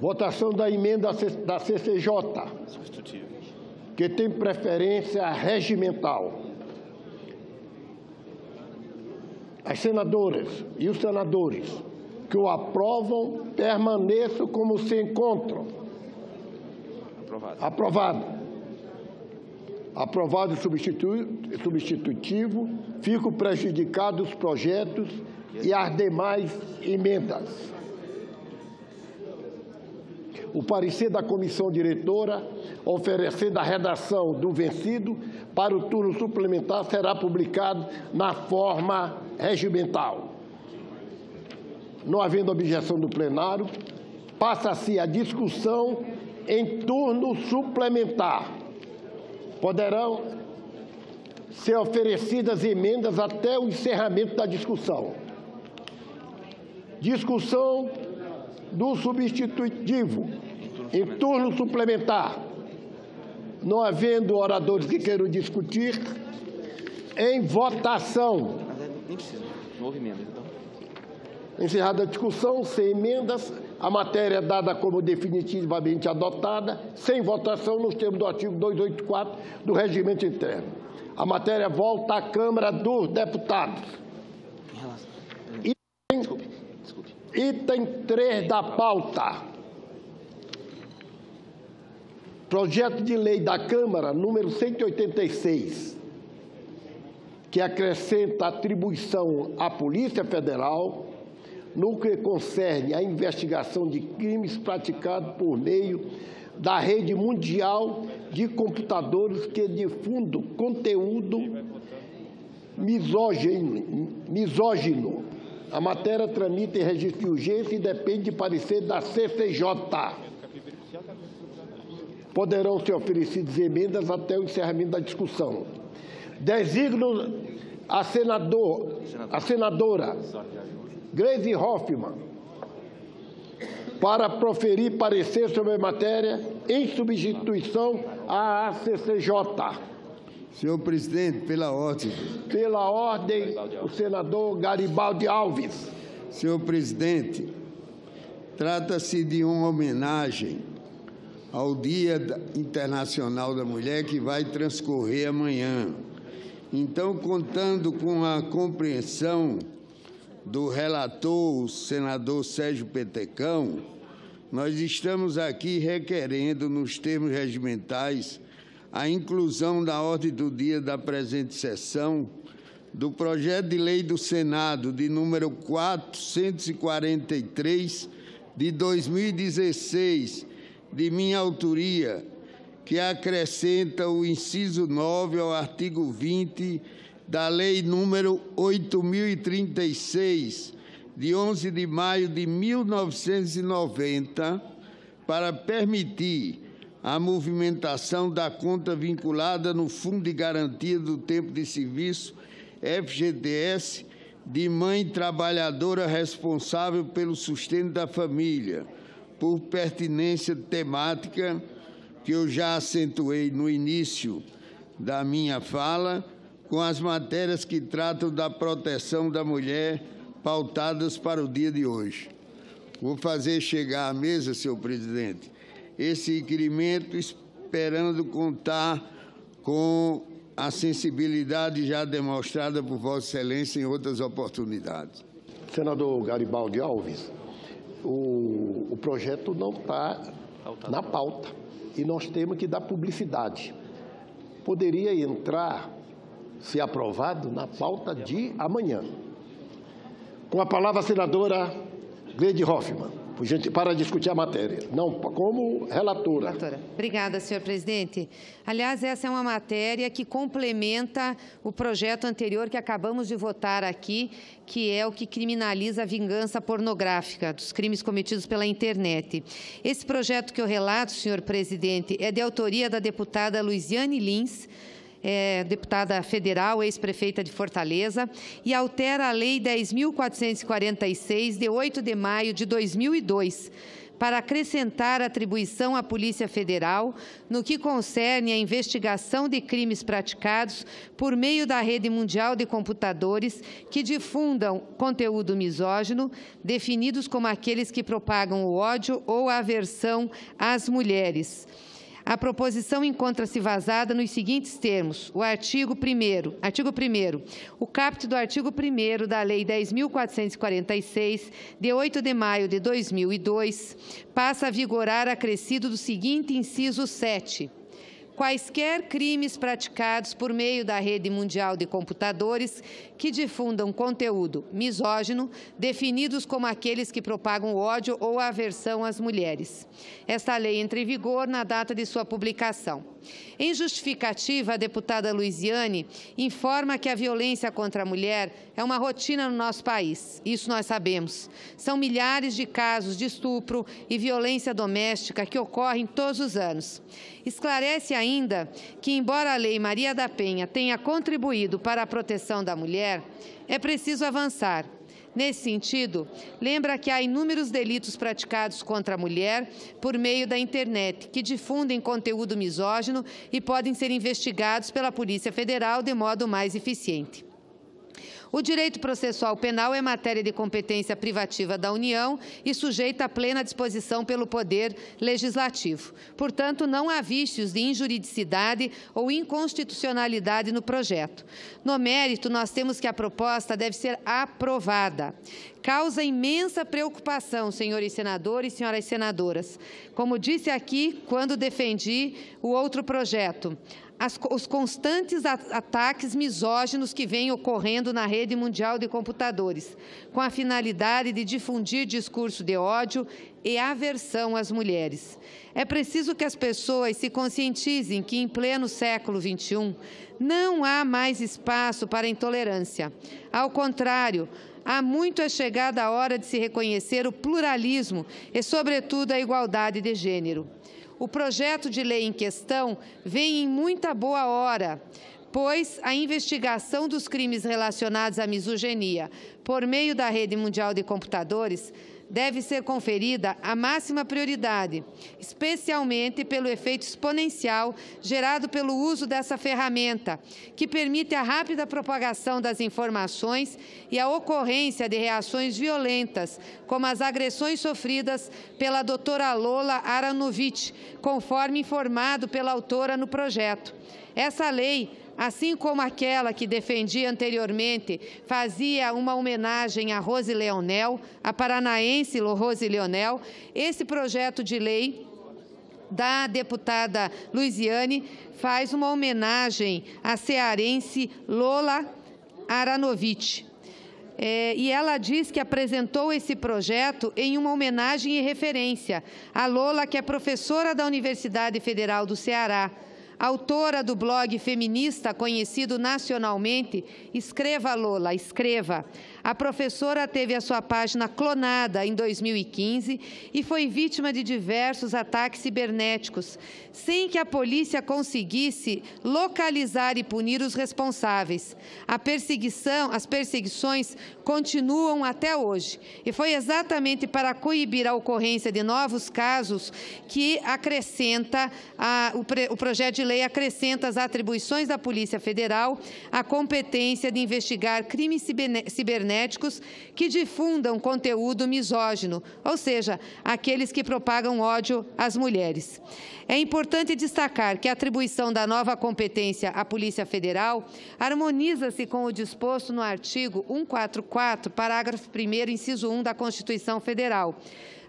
Votação da emenda da CCJ, que tem preferência regimental. As senadoras e os senadores que o aprovam permaneçam como se encontram. Aprovado. Aprovado o substitutivo, ficam prejudicados os projetos e as demais emendas. O parecer da comissão diretora, oferecendo a redação do vencido para o turno suplementar, será publicado na forma regimental. Não havendo objeção do plenário, passa-se a discussão em turno suplementar. Poderão ser oferecidas emendas até o encerramento da discussão. Discussão do substitutivo em turno suplementar. Não havendo oradores que queiram discutir, em votação. Nem precisa, não houve emenda, então. Encerrada a discussão, sem emendas, a matéria é dada como definitivamente adotada, sem votação, nos termos do artigo 284 do Regimento Interno. A matéria volta à Câmara dos Deputados. Item 3 da pauta. Projeto de lei da Câmara, número 186, que acrescenta atribuição à Polícia Federal no que concerne à investigação de crimes praticados por meio da rede mundial de computadores que difundem conteúdo misógino. A matéria tramita em registro de urgência e depende de parecer da CCJ. Poderão ser oferecidas emendas até o encerramento da discussão. Designo a senadora Gleisi Hoffmann para proferir parecer sobre a matéria em substituição à CCJ. Senhor presidente, pela ordem. Pela ordem, o senador Garibaldi Alves. Senhor presidente, trata-se de uma homenagem ao Dia Internacional da Mulher que vai transcorrer amanhã. Então, contando com a compreensão do relator, o senador Sérgio Petecão, nós estamos aqui requerendo, nos termos regimentais, a inclusão na ordem do dia da presente sessão do projeto de lei do Senado de número 443 de 2016, de minha autoria, que acrescenta o inciso 9 ao artigo 20 da Lei número 8.036, de 11 de maio de 1990, para permitir a movimentação da conta vinculada no Fundo de Garantia do Tempo de Serviço, FGTS, de mãe trabalhadora responsável pelo sustento da família, por pertinência temática que eu já acentuei no início da minha fala, com as matérias que tratam da proteção da mulher pautadas para o dia de hoje. Vou fazer chegar à mesa, senhor presidente, esse requerimento, esperando contar com a sensibilidade já demonstrada por Vossa Excelência em outras oportunidades. Senador Garibaldi Alves, o projeto não está na pauta e nós temos que dar publicidade. Poderia entrar, se aprovado, na pauta de amanhã. Com a palavra a senadora Gleisi Hoffmann, para discutir a matéria, não como relatora. Obrigada, senhor presidente. Aliás, essa é uma matéria que complementa o projeto anterior que acabamos de votar aqui, que é o que criminaliza a vingança pornográfica dos crimes cometidos pela internet. Esse projeto que eu relato, senhor presidente, é de autoria da deputada Luiziane Lins, deputada federal, ex-prefeita de Fortaleza, e altera a Lei 10.446, de 8 de maio de 2002, para acrescentar atribuição à Polícia Federal no que concerne a investigação de crimes praticados por meio da rede mundial de computadores que difundam conteúdo misógino, definidos como aqueles que propagam o ódio ou a aversão às mulheres. A proposição encontra-se vazada nos seguintes termos. O artigo 1º. O caput do artigo 1º da Lei 10.446, de 8 de maio de 2002, passa a vigorar acrescido do seguinte inciso 7. Quaisquer crimes praticados por meio da rede mundial de computadores que difundam conteúdo misógino, definidos como aqueles que propagam ódio ou aversão às mulheres. Esta lei entra em vigor na data de sua publicação. Em justificativa, a deputada Luiziane informa que a violência contra a mulher é uma rotina no nosso país. Isso nós sabemos. São milhares de casos de estupro e violência doméstica que ocorrem todos os anos. Esclarece ainda que, embora a Lei Maria da Penha tenha contribuído para a proteção da mulher, é preciso avançar. Nesse sentido, lembra que há inúmeros delitos praticados contra a mulher por meio da internet, que difundem conteúdo misógino e podem ser investigados pela Polícia Federal de modo mais eficiente. O direito processual penal é matéria de competência privativa da União e sujeita à plena disposição pelo Poder Legislativo. Portanto, não há vícios de injuridicidade ou inconstitucionalidade no projeto. No mérito, nós temos que a proposta deve ser aprovada. Causa imensa preocupação, senhores senadores e senhoras senadoras. Como disse aqui quando defendi o outro projeto, os constantes ataques misóginos que vêm ocorrendo na rede rede mundial de computadores, com a finalidade de difundir discurso de ódio e aversão às mulheres. É preciso que as pessoas se conscientizem que, em pleno século XXI, não há mais espaço para intolerância. Ao contrário, há muito é chegada a hora de se reconhecer o pluralismo e, sobretudo, a igualdade de gênero. O projeto de lei em questão vem em muita boa hora, pois a investigação dos crimes relacionados à misoginia por meio da Rede Mundial de Computadores deve ser conferida a máxima prioridade, especialmente pelo efeito exponencial gerado pelo uso dessa ferramenta, que permite a rápida propagação das informações e a ocorrência de reações violentas, como as agressões sofridas pela doutora Lola Aronovitch, conforme informado pela autora no projeto. Essa lei, assim como aquela que defendi anteriormente, fazia uma homenagem a Rose Leonel, a paranaense Rose Leonel. Esse projeto de lei da deputada Luiziane faz uma homenagem à cearense Lola Aronovitch. E ela diz que apresentou esse projeto em uma homenagem e referência a Lola, que é professora da Universidade Federal do Ceará, autora do blog feminista conhecido nacionalmente, Escreva Lola, escreva. A professora teve a sua página clonada em 2015 e foi vítima de diversos ataques cibernéticos, sem que a polícia conseguisse localizar e punir os responsáveis. As perseguições continuam até hoje. E foi exatamente para coibir a ocorrência de novos casos que o projeto de lei acrescenta as atribuições da Polícia Federal a competência de investigar crimes cibernéticos que difundam conteúdo misógino, ou seja, aqueles que propagam ódio às mulheres. É importante destacar que a atribuição da nova competência à Polícia Federal harmoniza-se com o disposto no artigo 144, parágrafo 1º, inciso 1 da Constituição Federal.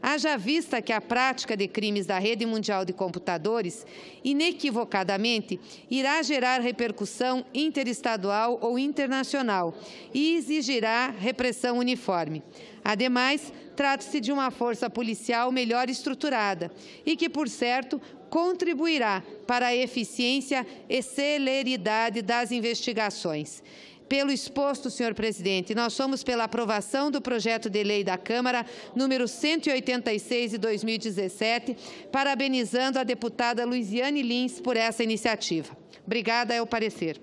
Haja vista que a prática de crimes da Rede Mundial de Computadores, inequivocadamente, irá gerar repercussão interestadual ou internacional e exigirá repressão uniforme. Ademais, trata-se de uma força policial melhor estruturada e que, por certo, contribuirá para a eficiência e celeridade das investigações. Pelo exposto, senhor presidente, nós somos pela aprovação do projeto de lei da Câmara, número 186 de 2017, parabenizando a deputada Luiziane Lins por essa iniciativa. Obrigada, é o parecer.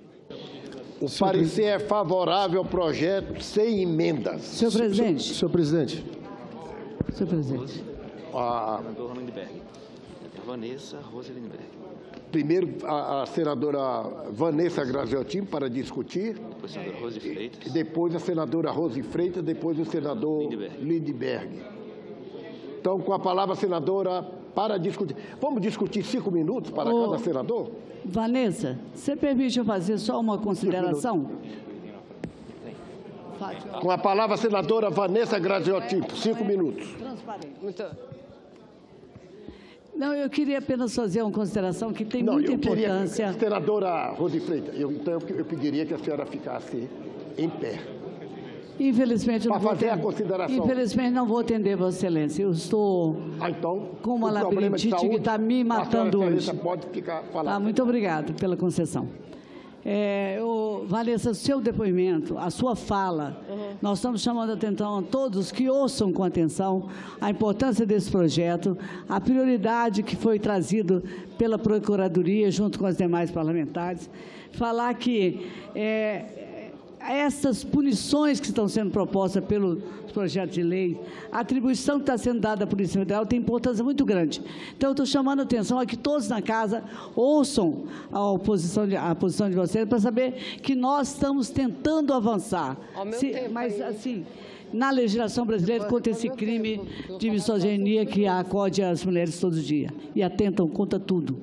O parecer é favorável ao projeto sem emendas. Senhor presidente. Senhor presidente. Senhor presidente. Senador Lindbergh. Vanessa Rose Lindbergh. Primeiro, a senadora Vanessa Graziotin para discutir. Depois a senadora Rose Freitas. Depois a senadora Rose Freitas, depois o senador Lindbergh. Então, com a palavra, a senadora, para discutir. Vamos discutir 5 minutos para cada senador? Vanessa, você permite eu fazer só uma consideração? Com a palavra, a senadora Vanessa Graziotin, por 5 minutos. Transparente. Não, eu queria apenas fazer uma consideração que tem muita importância. Senadora Rose Freitas, eu pediria que a senhora ficasse em pé. Infelizmente, para fazer a consideração. Infelizmente, não vou atender, Vossa Excelência. Eu estou com uma labirintite que está me matando hoje. Pode ficar falando. Muito obrigado pela concessão. Vanessa, o seu depoimento, a sua fala, nós estamos chamando a atenção a todos que ouçam com atenção a importância desse projeto, a prioridade que foi trazido pela Procuradoria junto com os demais parlamentares, falar que essas punições que estão sendo propostas pelo projeto de lei, a atribuição que está sendo dada à Polícia Federal tem importância muito grande. Então, eu estou chamando a atenção a que todos na casa ouçam a posição de vocês para saber que nós estamos tentando avançar. Mas, assim, na legislação brasileira contra esse crime de misoginia que acode às mulheres todo dia e atentam contra tudo,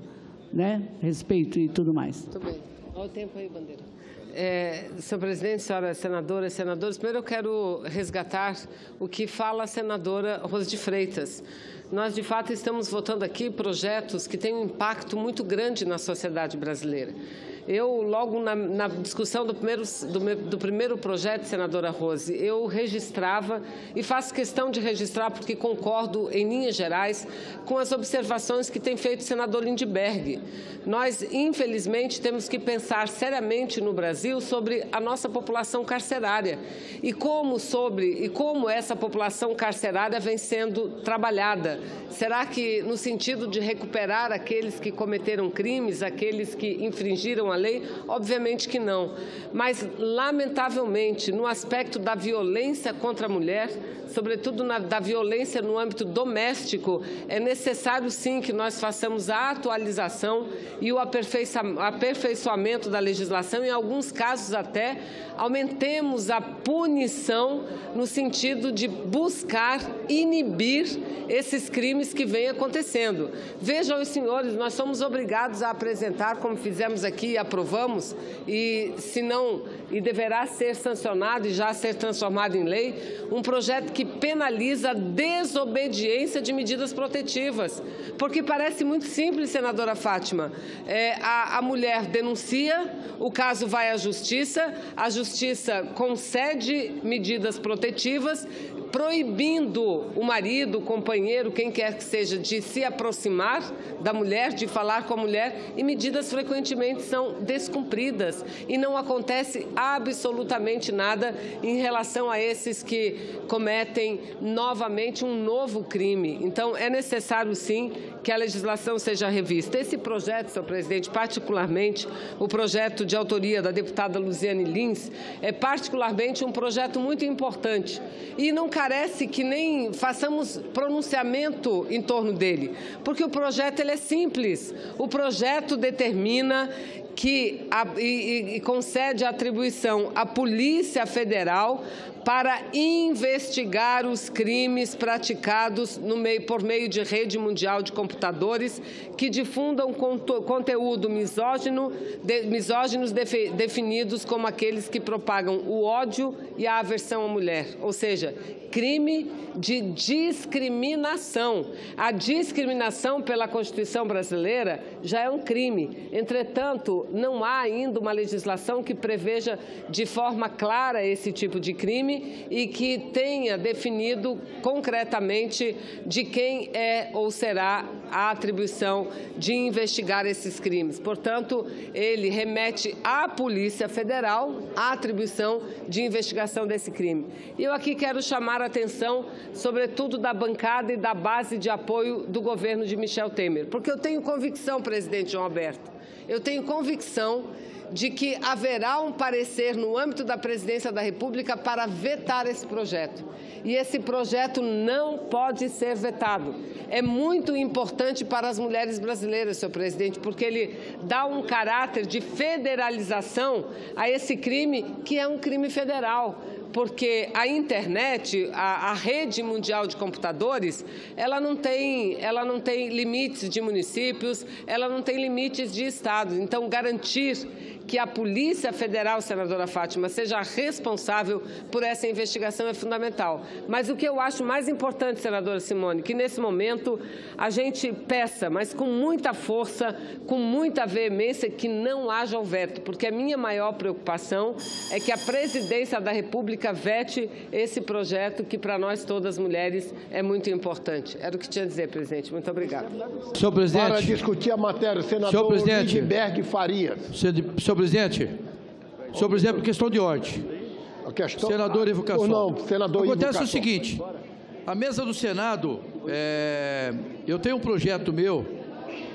né? Respeito e tudo mais. Muito bem. Olha o tempo aí, Bandeira. Senhor presidente, senhoras senadoras e senadores, primeiro eu quero resgatar o que fala a senadora Rose de Freitas. Nós, de fato, estamos votando aqui projetos que têm um impacto muito grande na sociedade brasileira. Eu, logo na discussão do primeiro projeto, senadora Rose, eu registrava e faço questão de registrar porque concordo, em linhas gerais, com as observações que tem feito o senador Lindbergh. Nós, infelizmente, temos que pensar seriamente no Brasil sobre a nossa população carcerária e como essa população carcerária vem sendo trabalhada. Será que no sentido de recuperar aqueles que cometeram crimes, aqueles que infringiram a lei? Obviamente que não. Mas, lamentavelmente, no aspecto da violência contra a mulher, sobretudo da violência no âmbito doméstico, é necessário, sim, que nós façamos a atualização e o aperfeiçoamento da legislação, em alguns casos até aumentemos a punição no sentido de buscar inibir esses crimes que vêm acontecendo. Vejam os senhores, nós somos obrigados a apresentar, como fizemos aqui e aprovamos, e deverá ser sancionado e já ser transformado em lei, um projeto que penaliza a desobediência de medidas protetivas. Porque parece muito simples, senadora Fátima. A mulher denuncia, o caso vai à justiça, a justiça concede medidas protetivas, proibindo o marido, o companheiro, quem quer que seja, de se aproximar da mulher, de falar com a mulher, e medidas frequentemente são descumpridas e não acontece absolutamente nada em relação a esses que cometem novamente um novo crime. Então, é necessário, sim, que a legislação seja revista. Esse projeto, senhor presidente, particularmente o projeto de autoria da deputada Luziane Lins, é particularmente um projeto muito importante e não carece que nem façamos pronunciamento em torno dele, porque o projeto ele é simples. O projeto determina e concede a atribuição à Polícia Federal para investigar os crimes praticados por meio de rede mundial de computadores que difundam conteúdo misóginos definidos como aqueles que propagam o ódio e a aversão à mulher, ou seja, crime de discriminação. A discriminação pela Constituição brasileira já é um crime. Entretanto, não há ainda uma legislação que preveja de forma clara esse tipo de crime e que tenha definido concretamente de quem é ou será a atribuição de investigar esses crimes. Portanto, ele remete à Polícia Federal a atribuição de investigação desse crime. E eu aqui quero chamar a atenção, sobretudo da bancada e da base de apoio do governo de Michel Temer, porque eu tenho convicção, presidente João Alberto, eu tenho convicção de que haverá um parecer no âmbito da Presidência da República para vetar esse projeto. E esse projeto não pode ser vetado. É muito importante para as mulheres brasileiras, senhor presidente, porque ele dá um caráter de federalização a esse crime, que é um crime federal. Porque a internet, a rede mundial de computadores, ela não tem limites de municípios, ela não tem limites de estados. Então, garantir que a Polícia Federal, senadora Fátima, seja responsável por essa investigação é fundamental. Mas o que eu acho mais importante, senadora Simone, que nesse momento a gente peça, mas com muita força, com muita veemência, que não haja o veto, porque a minha maior preocupação é que a Presidência da República vete esse projeto que para nós todas mulheres é muito importante. Era o que tinha a dizer, presidente. Muito obrigado. Senhor presidente. Para discutir a matéria, senador Lindbergh Farias. Senhor presidente, por questão de ordem. Senador Evocação. Não, senador Acontece o seguinte, a mesa do Senado, eu tenho um projeto meu,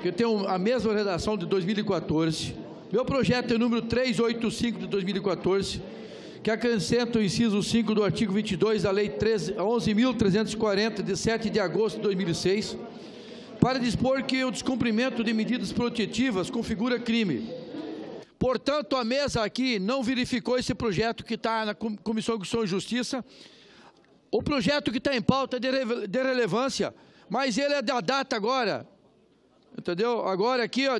que tem a mesma redação de 2014. Meu projeto é o número 385 de 2014, que acrescenta o inciso 5 do artigo 22 da Lei 11.340, de 7 de agosto de 2006, para dispor que o descumprimento de medidas protetivas configura crime. Portanto, a mesa aqui não verificou esse projeto que está na Comissão de Constituição e Justiça. O projeto que está em pauta é de relevância, mas ele é da data agora, entendeu? Agora aqui ó,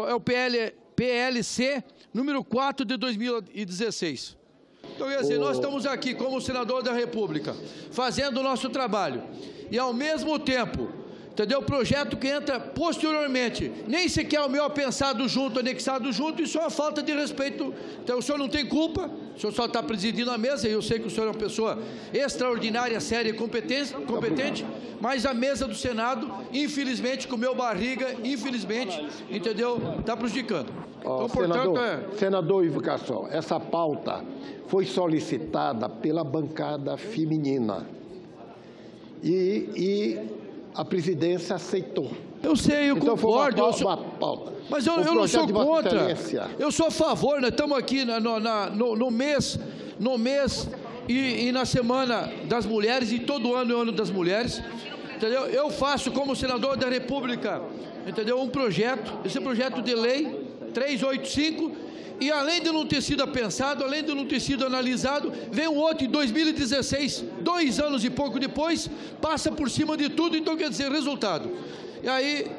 é o PLC número 4 de 2016. Então, quer dizer, nós estamos aqui como senador da República, fazendo o nosso trabalho, e ao mesmo tempo entendeu? Projeto que entra posteriormente, nem sequer o meu pensado junto, anexado junto, isso é uma falta de respeito. Então o senhor não tem culpa, o senhor só está presidindo a mesa, e eu sei que o senhor é uma pessoa extraordinária, séria e competente, mas a mesa do Senado, infelizmente, com o meu barriga, infelizmente, entendeu, está prejudicando. Então, portanto, Senador Ivo Cassol, essa pauta foi solicitada pela bancada feminina e a presidência aceitou. Eu sei, eu então, concordo. Pauta. Mas eu não sou contra. Eu sou a favor. Nós estamos aqui no mês e na Semana das Mulheres, e todo ano é o Ano das Mulheres. Entendeu? Eu faço, como senador da República, entendeu? Um projeto, esse projeto de lei 385, e além de não ter sido pensado, além de não ter sido analisado, vem um outro em 2016, 2 anos e pouco depois, passa por cima de tudo. Então, quer dizer, resultado. E aí,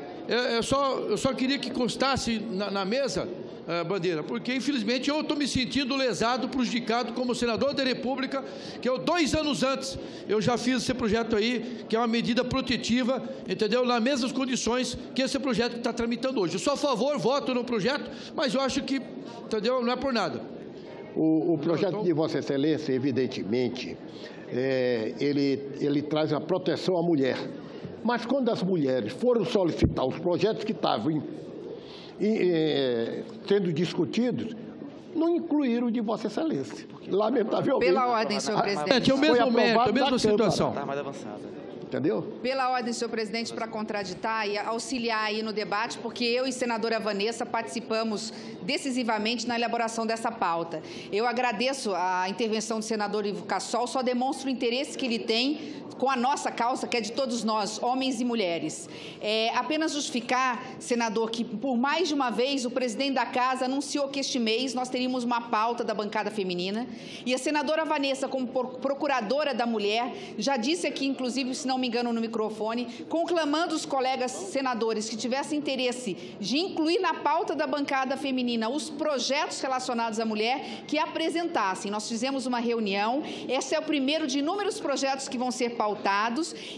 eu só queria que constasse na mesa, Bandeira, porque infelizmente eu estou me sentindo lesado, prejudicado como senador da República, que eu 2 anos antes eu já fiz esse projeto aí, que é uma medida protetiva, entendeu? Nas mesmas condições que esse projeto que está tramitando hoje. Eu sou a favor, voto no projeto, mas eu acho que, entendeu? Não é por nada. O projeto de Vossa Excelência, evidentemente, ele traz a proteção à mulher. Mas quando as mulheres foram solicitar os projetos que estavam sendo discutidos, não incluíram o de Vossa Excelência. Lamentavelmente. Pela ordem, senhor presidente. É o mesmo mérito, a mesma situação. Está mais avançada. Entendeu? Pela ordem, senhor presidente, para contraditar e auxiliar aí no debate, porque eu e senadora Vanessa participamos decisivamente na elaboração dessa pauta. Eu agradeço a intervenção do senador Ivo Cassol, só demonstra o interesse que ele tem com a nossa causa, que é de todos nós, homens e mulheres. Apenas justificar, senador, que por mais de uma vez o presidente da Casa anunciou que este mês nós teríamos uma pauta da bancada feminina, e a senadora Vanessa, como procuradora da mulher, já disse aqui, inclusive, se não me engano, no microfone, conclamando os colegas senadores que tivessem interesse de incluir na pauta da bancada feminina os projetos relacionados à mulher, que apresentassem. Nós fizemos uma reunião, esse é o primeiro de inúmeros projetos que vão ser pautados,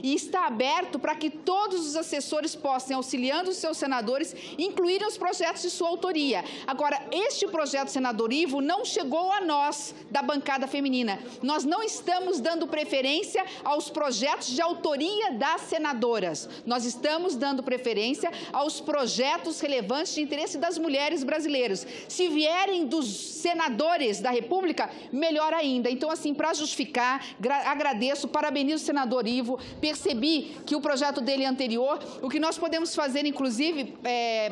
e está aberto para que todos os assessores possam, auxiliando os seus senadores, incluírem os projetos de sua autoria. Agora, este projeto, senador Ivo, não chegou a nós, da bancada feminina. Nós não estamos dando preferência aos projetos de autoria das senadoras. Nós estamos dando preferência aos projetos relevantes de interesse das mulheres brasileiras. Se vierem dos senadores da República, melhor ainda. Então, assim, para justificar, agradeço, parabenizo o senador Ivo, percebi que o projeto dele é anterior. O que nós podemos fazer, inclusive,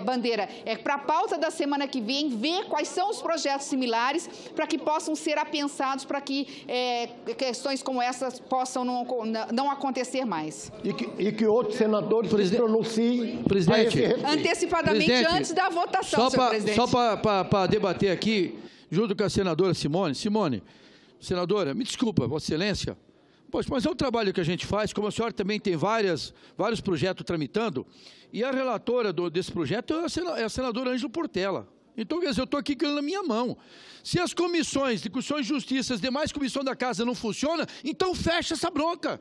Bandeira, é para a pauta da semana que vem, ver quais são os projetos similares para que possam ser apensados, para que questões como essas possam não acontecer mais. E que outros senadores se pronunciem antecipadamente antes da votação, senhor presidente. Só para debater aqui, junto com a senadora Simone. Simone, senadora, me desculpa, Vossa Excelência, poxa, mas é um trabalho que a gente faz, como a senhora também tem vários projetos tramitando, e a relatora desse projeto é a senadora Ângela Portela. Então, quer dizer, eu estou aqui com ele na minha mão. Se as comissões de Constituição e Justiça, as demais comissões da Casa não funcionam, então fecha essa bronca.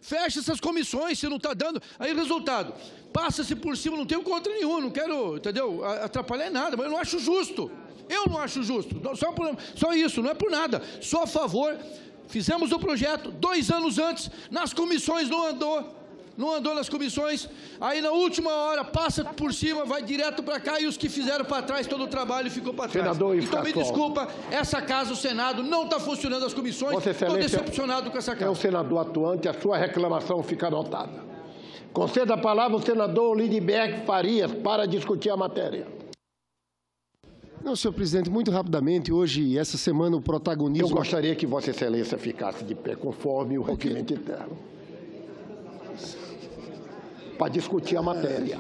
Fecha essas comissões, se não está dando. Aí, resultado, passa-se por cima, não tenho contra nenhum, não quero, entendeu, atrapalhar nada, mas eu não acho justo. Eu não acho justo. Só isso, não é por nada. Sou a favor. Fizemos o projeto 2 anos antes, nas comissões não andou nas comissões, aí na última hora passa por cima, vai direto para cá, e os que fizeram para trás todo o trabalho ficou para trás. Então me desculpa, essa casa, o Senado, não está funcionando as comissões, estou decepcionado com essa casa. É o senador atuante, a sua reclamação fica anotada. Conceda a palavra ao senador Lindbergh Farias para discutir a matéria. Não, senhor presidente, muito rapidamente, hoje, essa semana, o protagonismo... Eu gostaria que Vossa Excelência ficasse de pé, conforme o regimento interno, para discutir a matéria.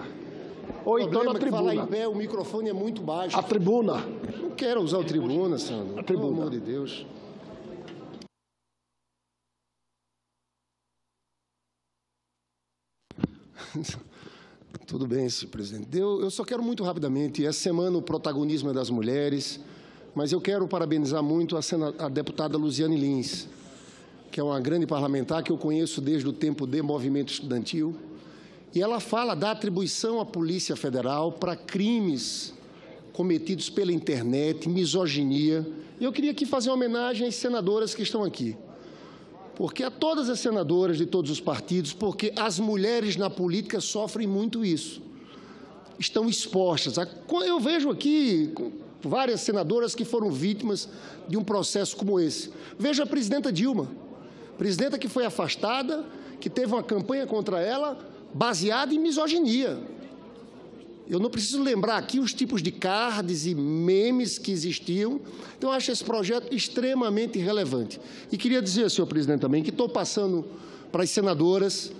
Ou então na tribuna. Falar em pé, o microfone é muito baixo. A tribuna. Não quero usar a tribuna, senador. A tribuna. Pelo amor de Deus. Tudo bem, senhor presidente. Eu só quero muito rapidamente, essa semana o protagonismo é das mulheres, mas eu quero parabenizar muito a deputada Luziane Lins, que é uma grande parlamentar que eu conheço desde o tempo de movimento estudantil, e ela fala da atribuição à Polícia Federal para crimes cometidos pela internet, misoginia. E eu queria aqui fazer uma homenagem às senadoras que estão aqui, porque a todas as senadoras de todos os partidos, porque as mulheres na política sofrem muito isso, estão expostas. Eu vejo aqui várias senadoras que foram vítimas de um processo como esse. Vejo a presidenta Dilma, presidenta que foi afastada, que teve uma campanha contra ela baseada em misoginia. Eu não preciso lembrar aqui os tipos de cards e memes que existiam. Então, eu acho esse projeto extremamente relevante. E queria dizer, senhor presidente, também, que estou passando para as senadoras,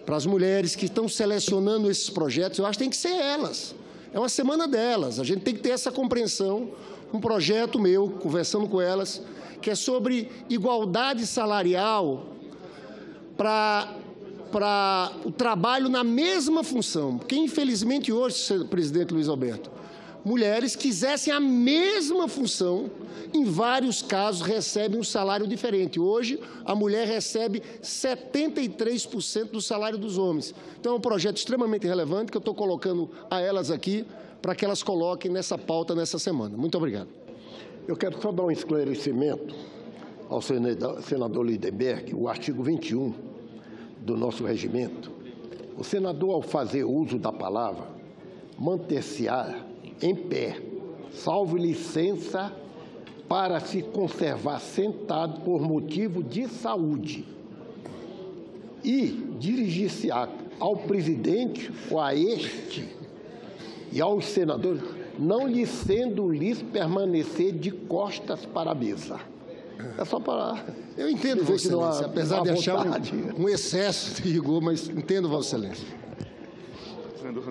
para as mulheres que estão selecionando esses projetos, eu acho que tem que ser elas. É uma semana delas, a gente tem que ter essa compreensão. Um projeto meu, conversando com elas, que é sobre igualdade salarial para o trabalho na mesma função, porque, infelizmente, hoje, presidente Luiz Alberto, mulheres quisessem a mesma função, em vários casos recebem um salário diferente. Hoje, a mulher recebe 73% do salário dos homens. Então, é um projeto extremamente relevante que eu estou colocando a elas aqui, para que elas coloquem nessa pauta nessa semana. Muito obrigado. Eu quero só dar um esclarecimento ao senador Lindenberg, o artigo 21 do nosso regimento. O senador, ao fazer uso da palavra, manter-se-á em pé, salvo licença para se conservar sentado por motivo de saúde, e dirigir-se-á ao presidente ou a este e aos senadores, não lhe sendo lhes permanecer de costas para a mesa. É só para... Eu entendo, Vossa Excelência, apesar de achar um excesso de rigor, mas entendo, Vossa Excelência.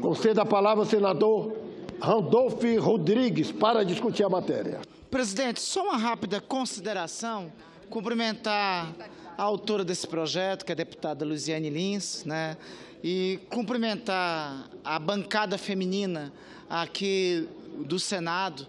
Conceda a palavra ao senador Randolph Rodrigues para discutir a matéria. Presidente, só uma rápida consideração, cumprimentar a autora desse projeto, que é a deputada Luziane Lins, né, e cumprimentar a bancada feminina aqui do Senado,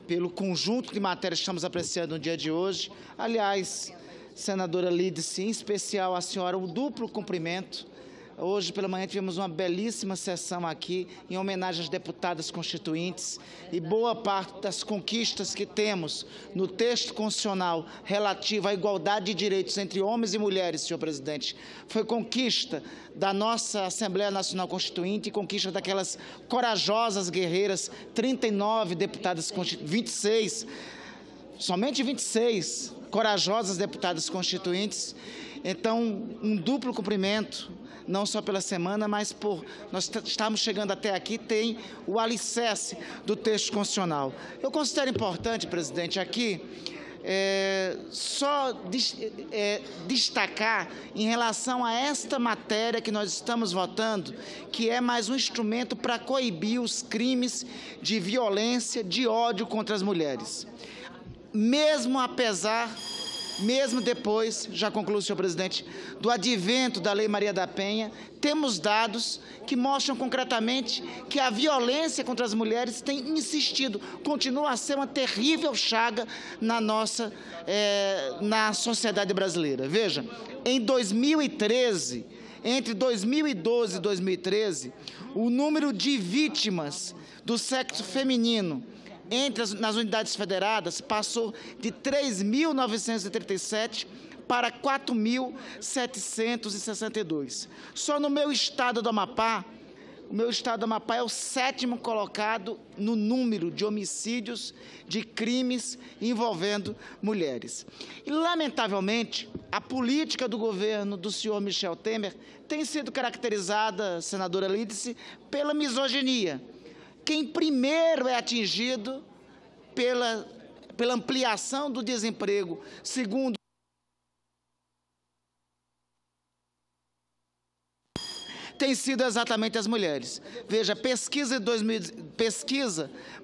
pelo conjunto de matérias que estamos apreciando no dia de hoje. Aliás, senadora Lídice, em especial a senhora, o duplo cumprimento. Hoje pela manhã tivemos uma belíssima sessão aqui em homenagem às deputadas constituintes, e boa parte das conquistas que temos no texto constitucional relativo à igualdade de direitos entre homens e mulheres, senhor presidente, foi conquista da nossa Assembleia Nacional Constituinte e conquista daquelas corajosas guerreiras, 39 deputadas constituintes, 26, somente 26 corajosas deputadas constituintes. Então, um duplo cumprimento, não só pela semana, mas por nós estamos chegando até aqui, tem o alicerce do texto constitucional. Eu considero importante, presidente, aqui destacar em relação a esta matéria que nós estamos votando, que é mais um instrumento para coibir os crimes de violência, de ódio contra as mulheres. Mesmo depois, já concluo, senhor presidente, do advento da Lei Maria da Penha, temos dados que mostram concretamente que a violência contra as mulheres tem insistido, continua a ser uma terrível chaga na sociedade brasileira. Veja, em 2013, entre 2012 e 2013, o número de vítimas do sexo feminino nas unidades federadas passou de 3.937 para 4.762. Só no meu estado do Amapá, o meu estado do Amapá é o 7º colocado no número de homicídios, de crimes envolvendo mulheres. E, lamentavelmente, a política do governo do senhor Michel Temer tem sido caracterizada, senadora Lídice, pela misoginia. Quem primeiro é atingido pela ampliação do desemprego, segundo tem sido exatamente as mulheres. Veja, pesquisa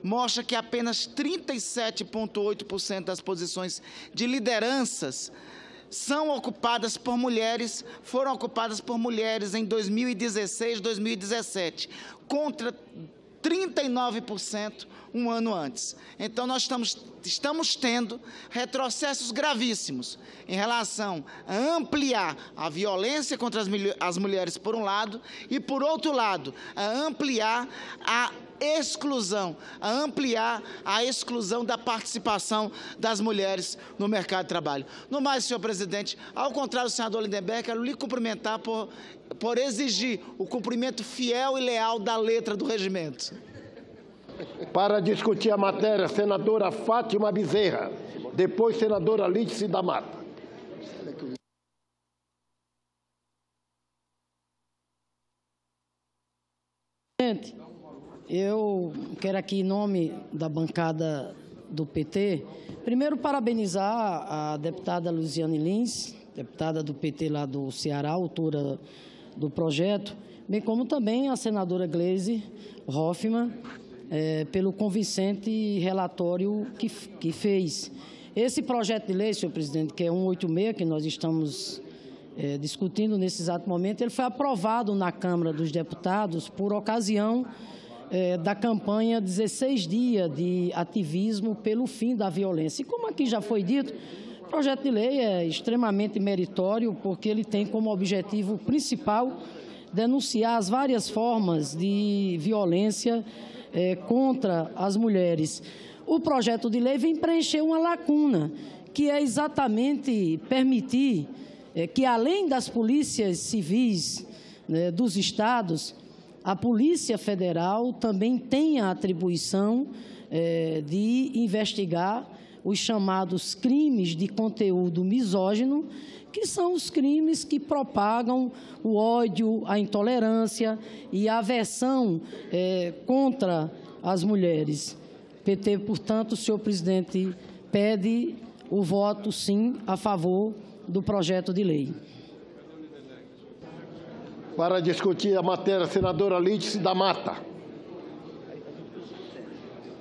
mostra que apenas 37,8% das posições de lideranças foram ocupadas por mulheres em 2016, 2017, contra 39% um ano antes. Então, nós estamos tendo retrocessos gravíssimos em relação a ampliar a violência contra as mulheres, por um lado, e, por outro lado, a ampliar a exclusão da participação das mulheres no mercado de trabalho. No mais, senhor presidente, ao contrário do senador Lindenberg, quero lhe cumprimentar por exigir o cumprimento fiel e leal da letra do regimento. Para discutir a matéria, senadora Fátima Bezerra. Depois, senadora Lídice da Mata. Presidente, eu quero aqui, em nome da bancada do PT, primeiro parabenizar a deputada Luziane Lins, deputada do PT lá do Ceará, autora do projeto, bem como também a senadora Gleisi Hoffmann, pelo convincente relatório que fez. Esse projeto de lei, senhor presidente, que é 186, que nós estamos discutindo nesse exato momento, ele foi aprovado na Câmara dos Deputados por ocasião da campanha 16 dias de ativismo pelo fim da violência. E como aqui já foi dito, o projeto de lei é extremamente meritório porque ele tem como objetivo principal denunciar as várias formas de violência contra as mulheres. O projeto de lei vem preencher uma lacuna, que é exatamente permitir que, além das polícias civis dos estados, a Polícia Federal também tenha a atribuição de investigar os chamados crimes de conteúdo misógino, que são os crimes que propagam o ódio, a intolerância e a aversão contra as mulheres. PT, portanto, senhor presidente, pede o voto, sim, a favor do projeto de lei. Para discutir a matéria, senadora Lídice da Mata.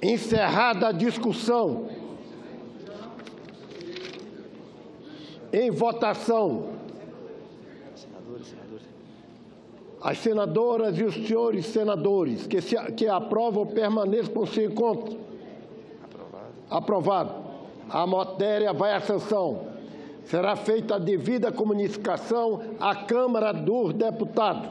Encerrada a discussão. Em votação, as senadoras e os senhores senadores que aprovam permaneçam por seu encontro. Aprovado. A matéria vai à sanção. Será feita a devida comunicação à Câmara dos Deputados.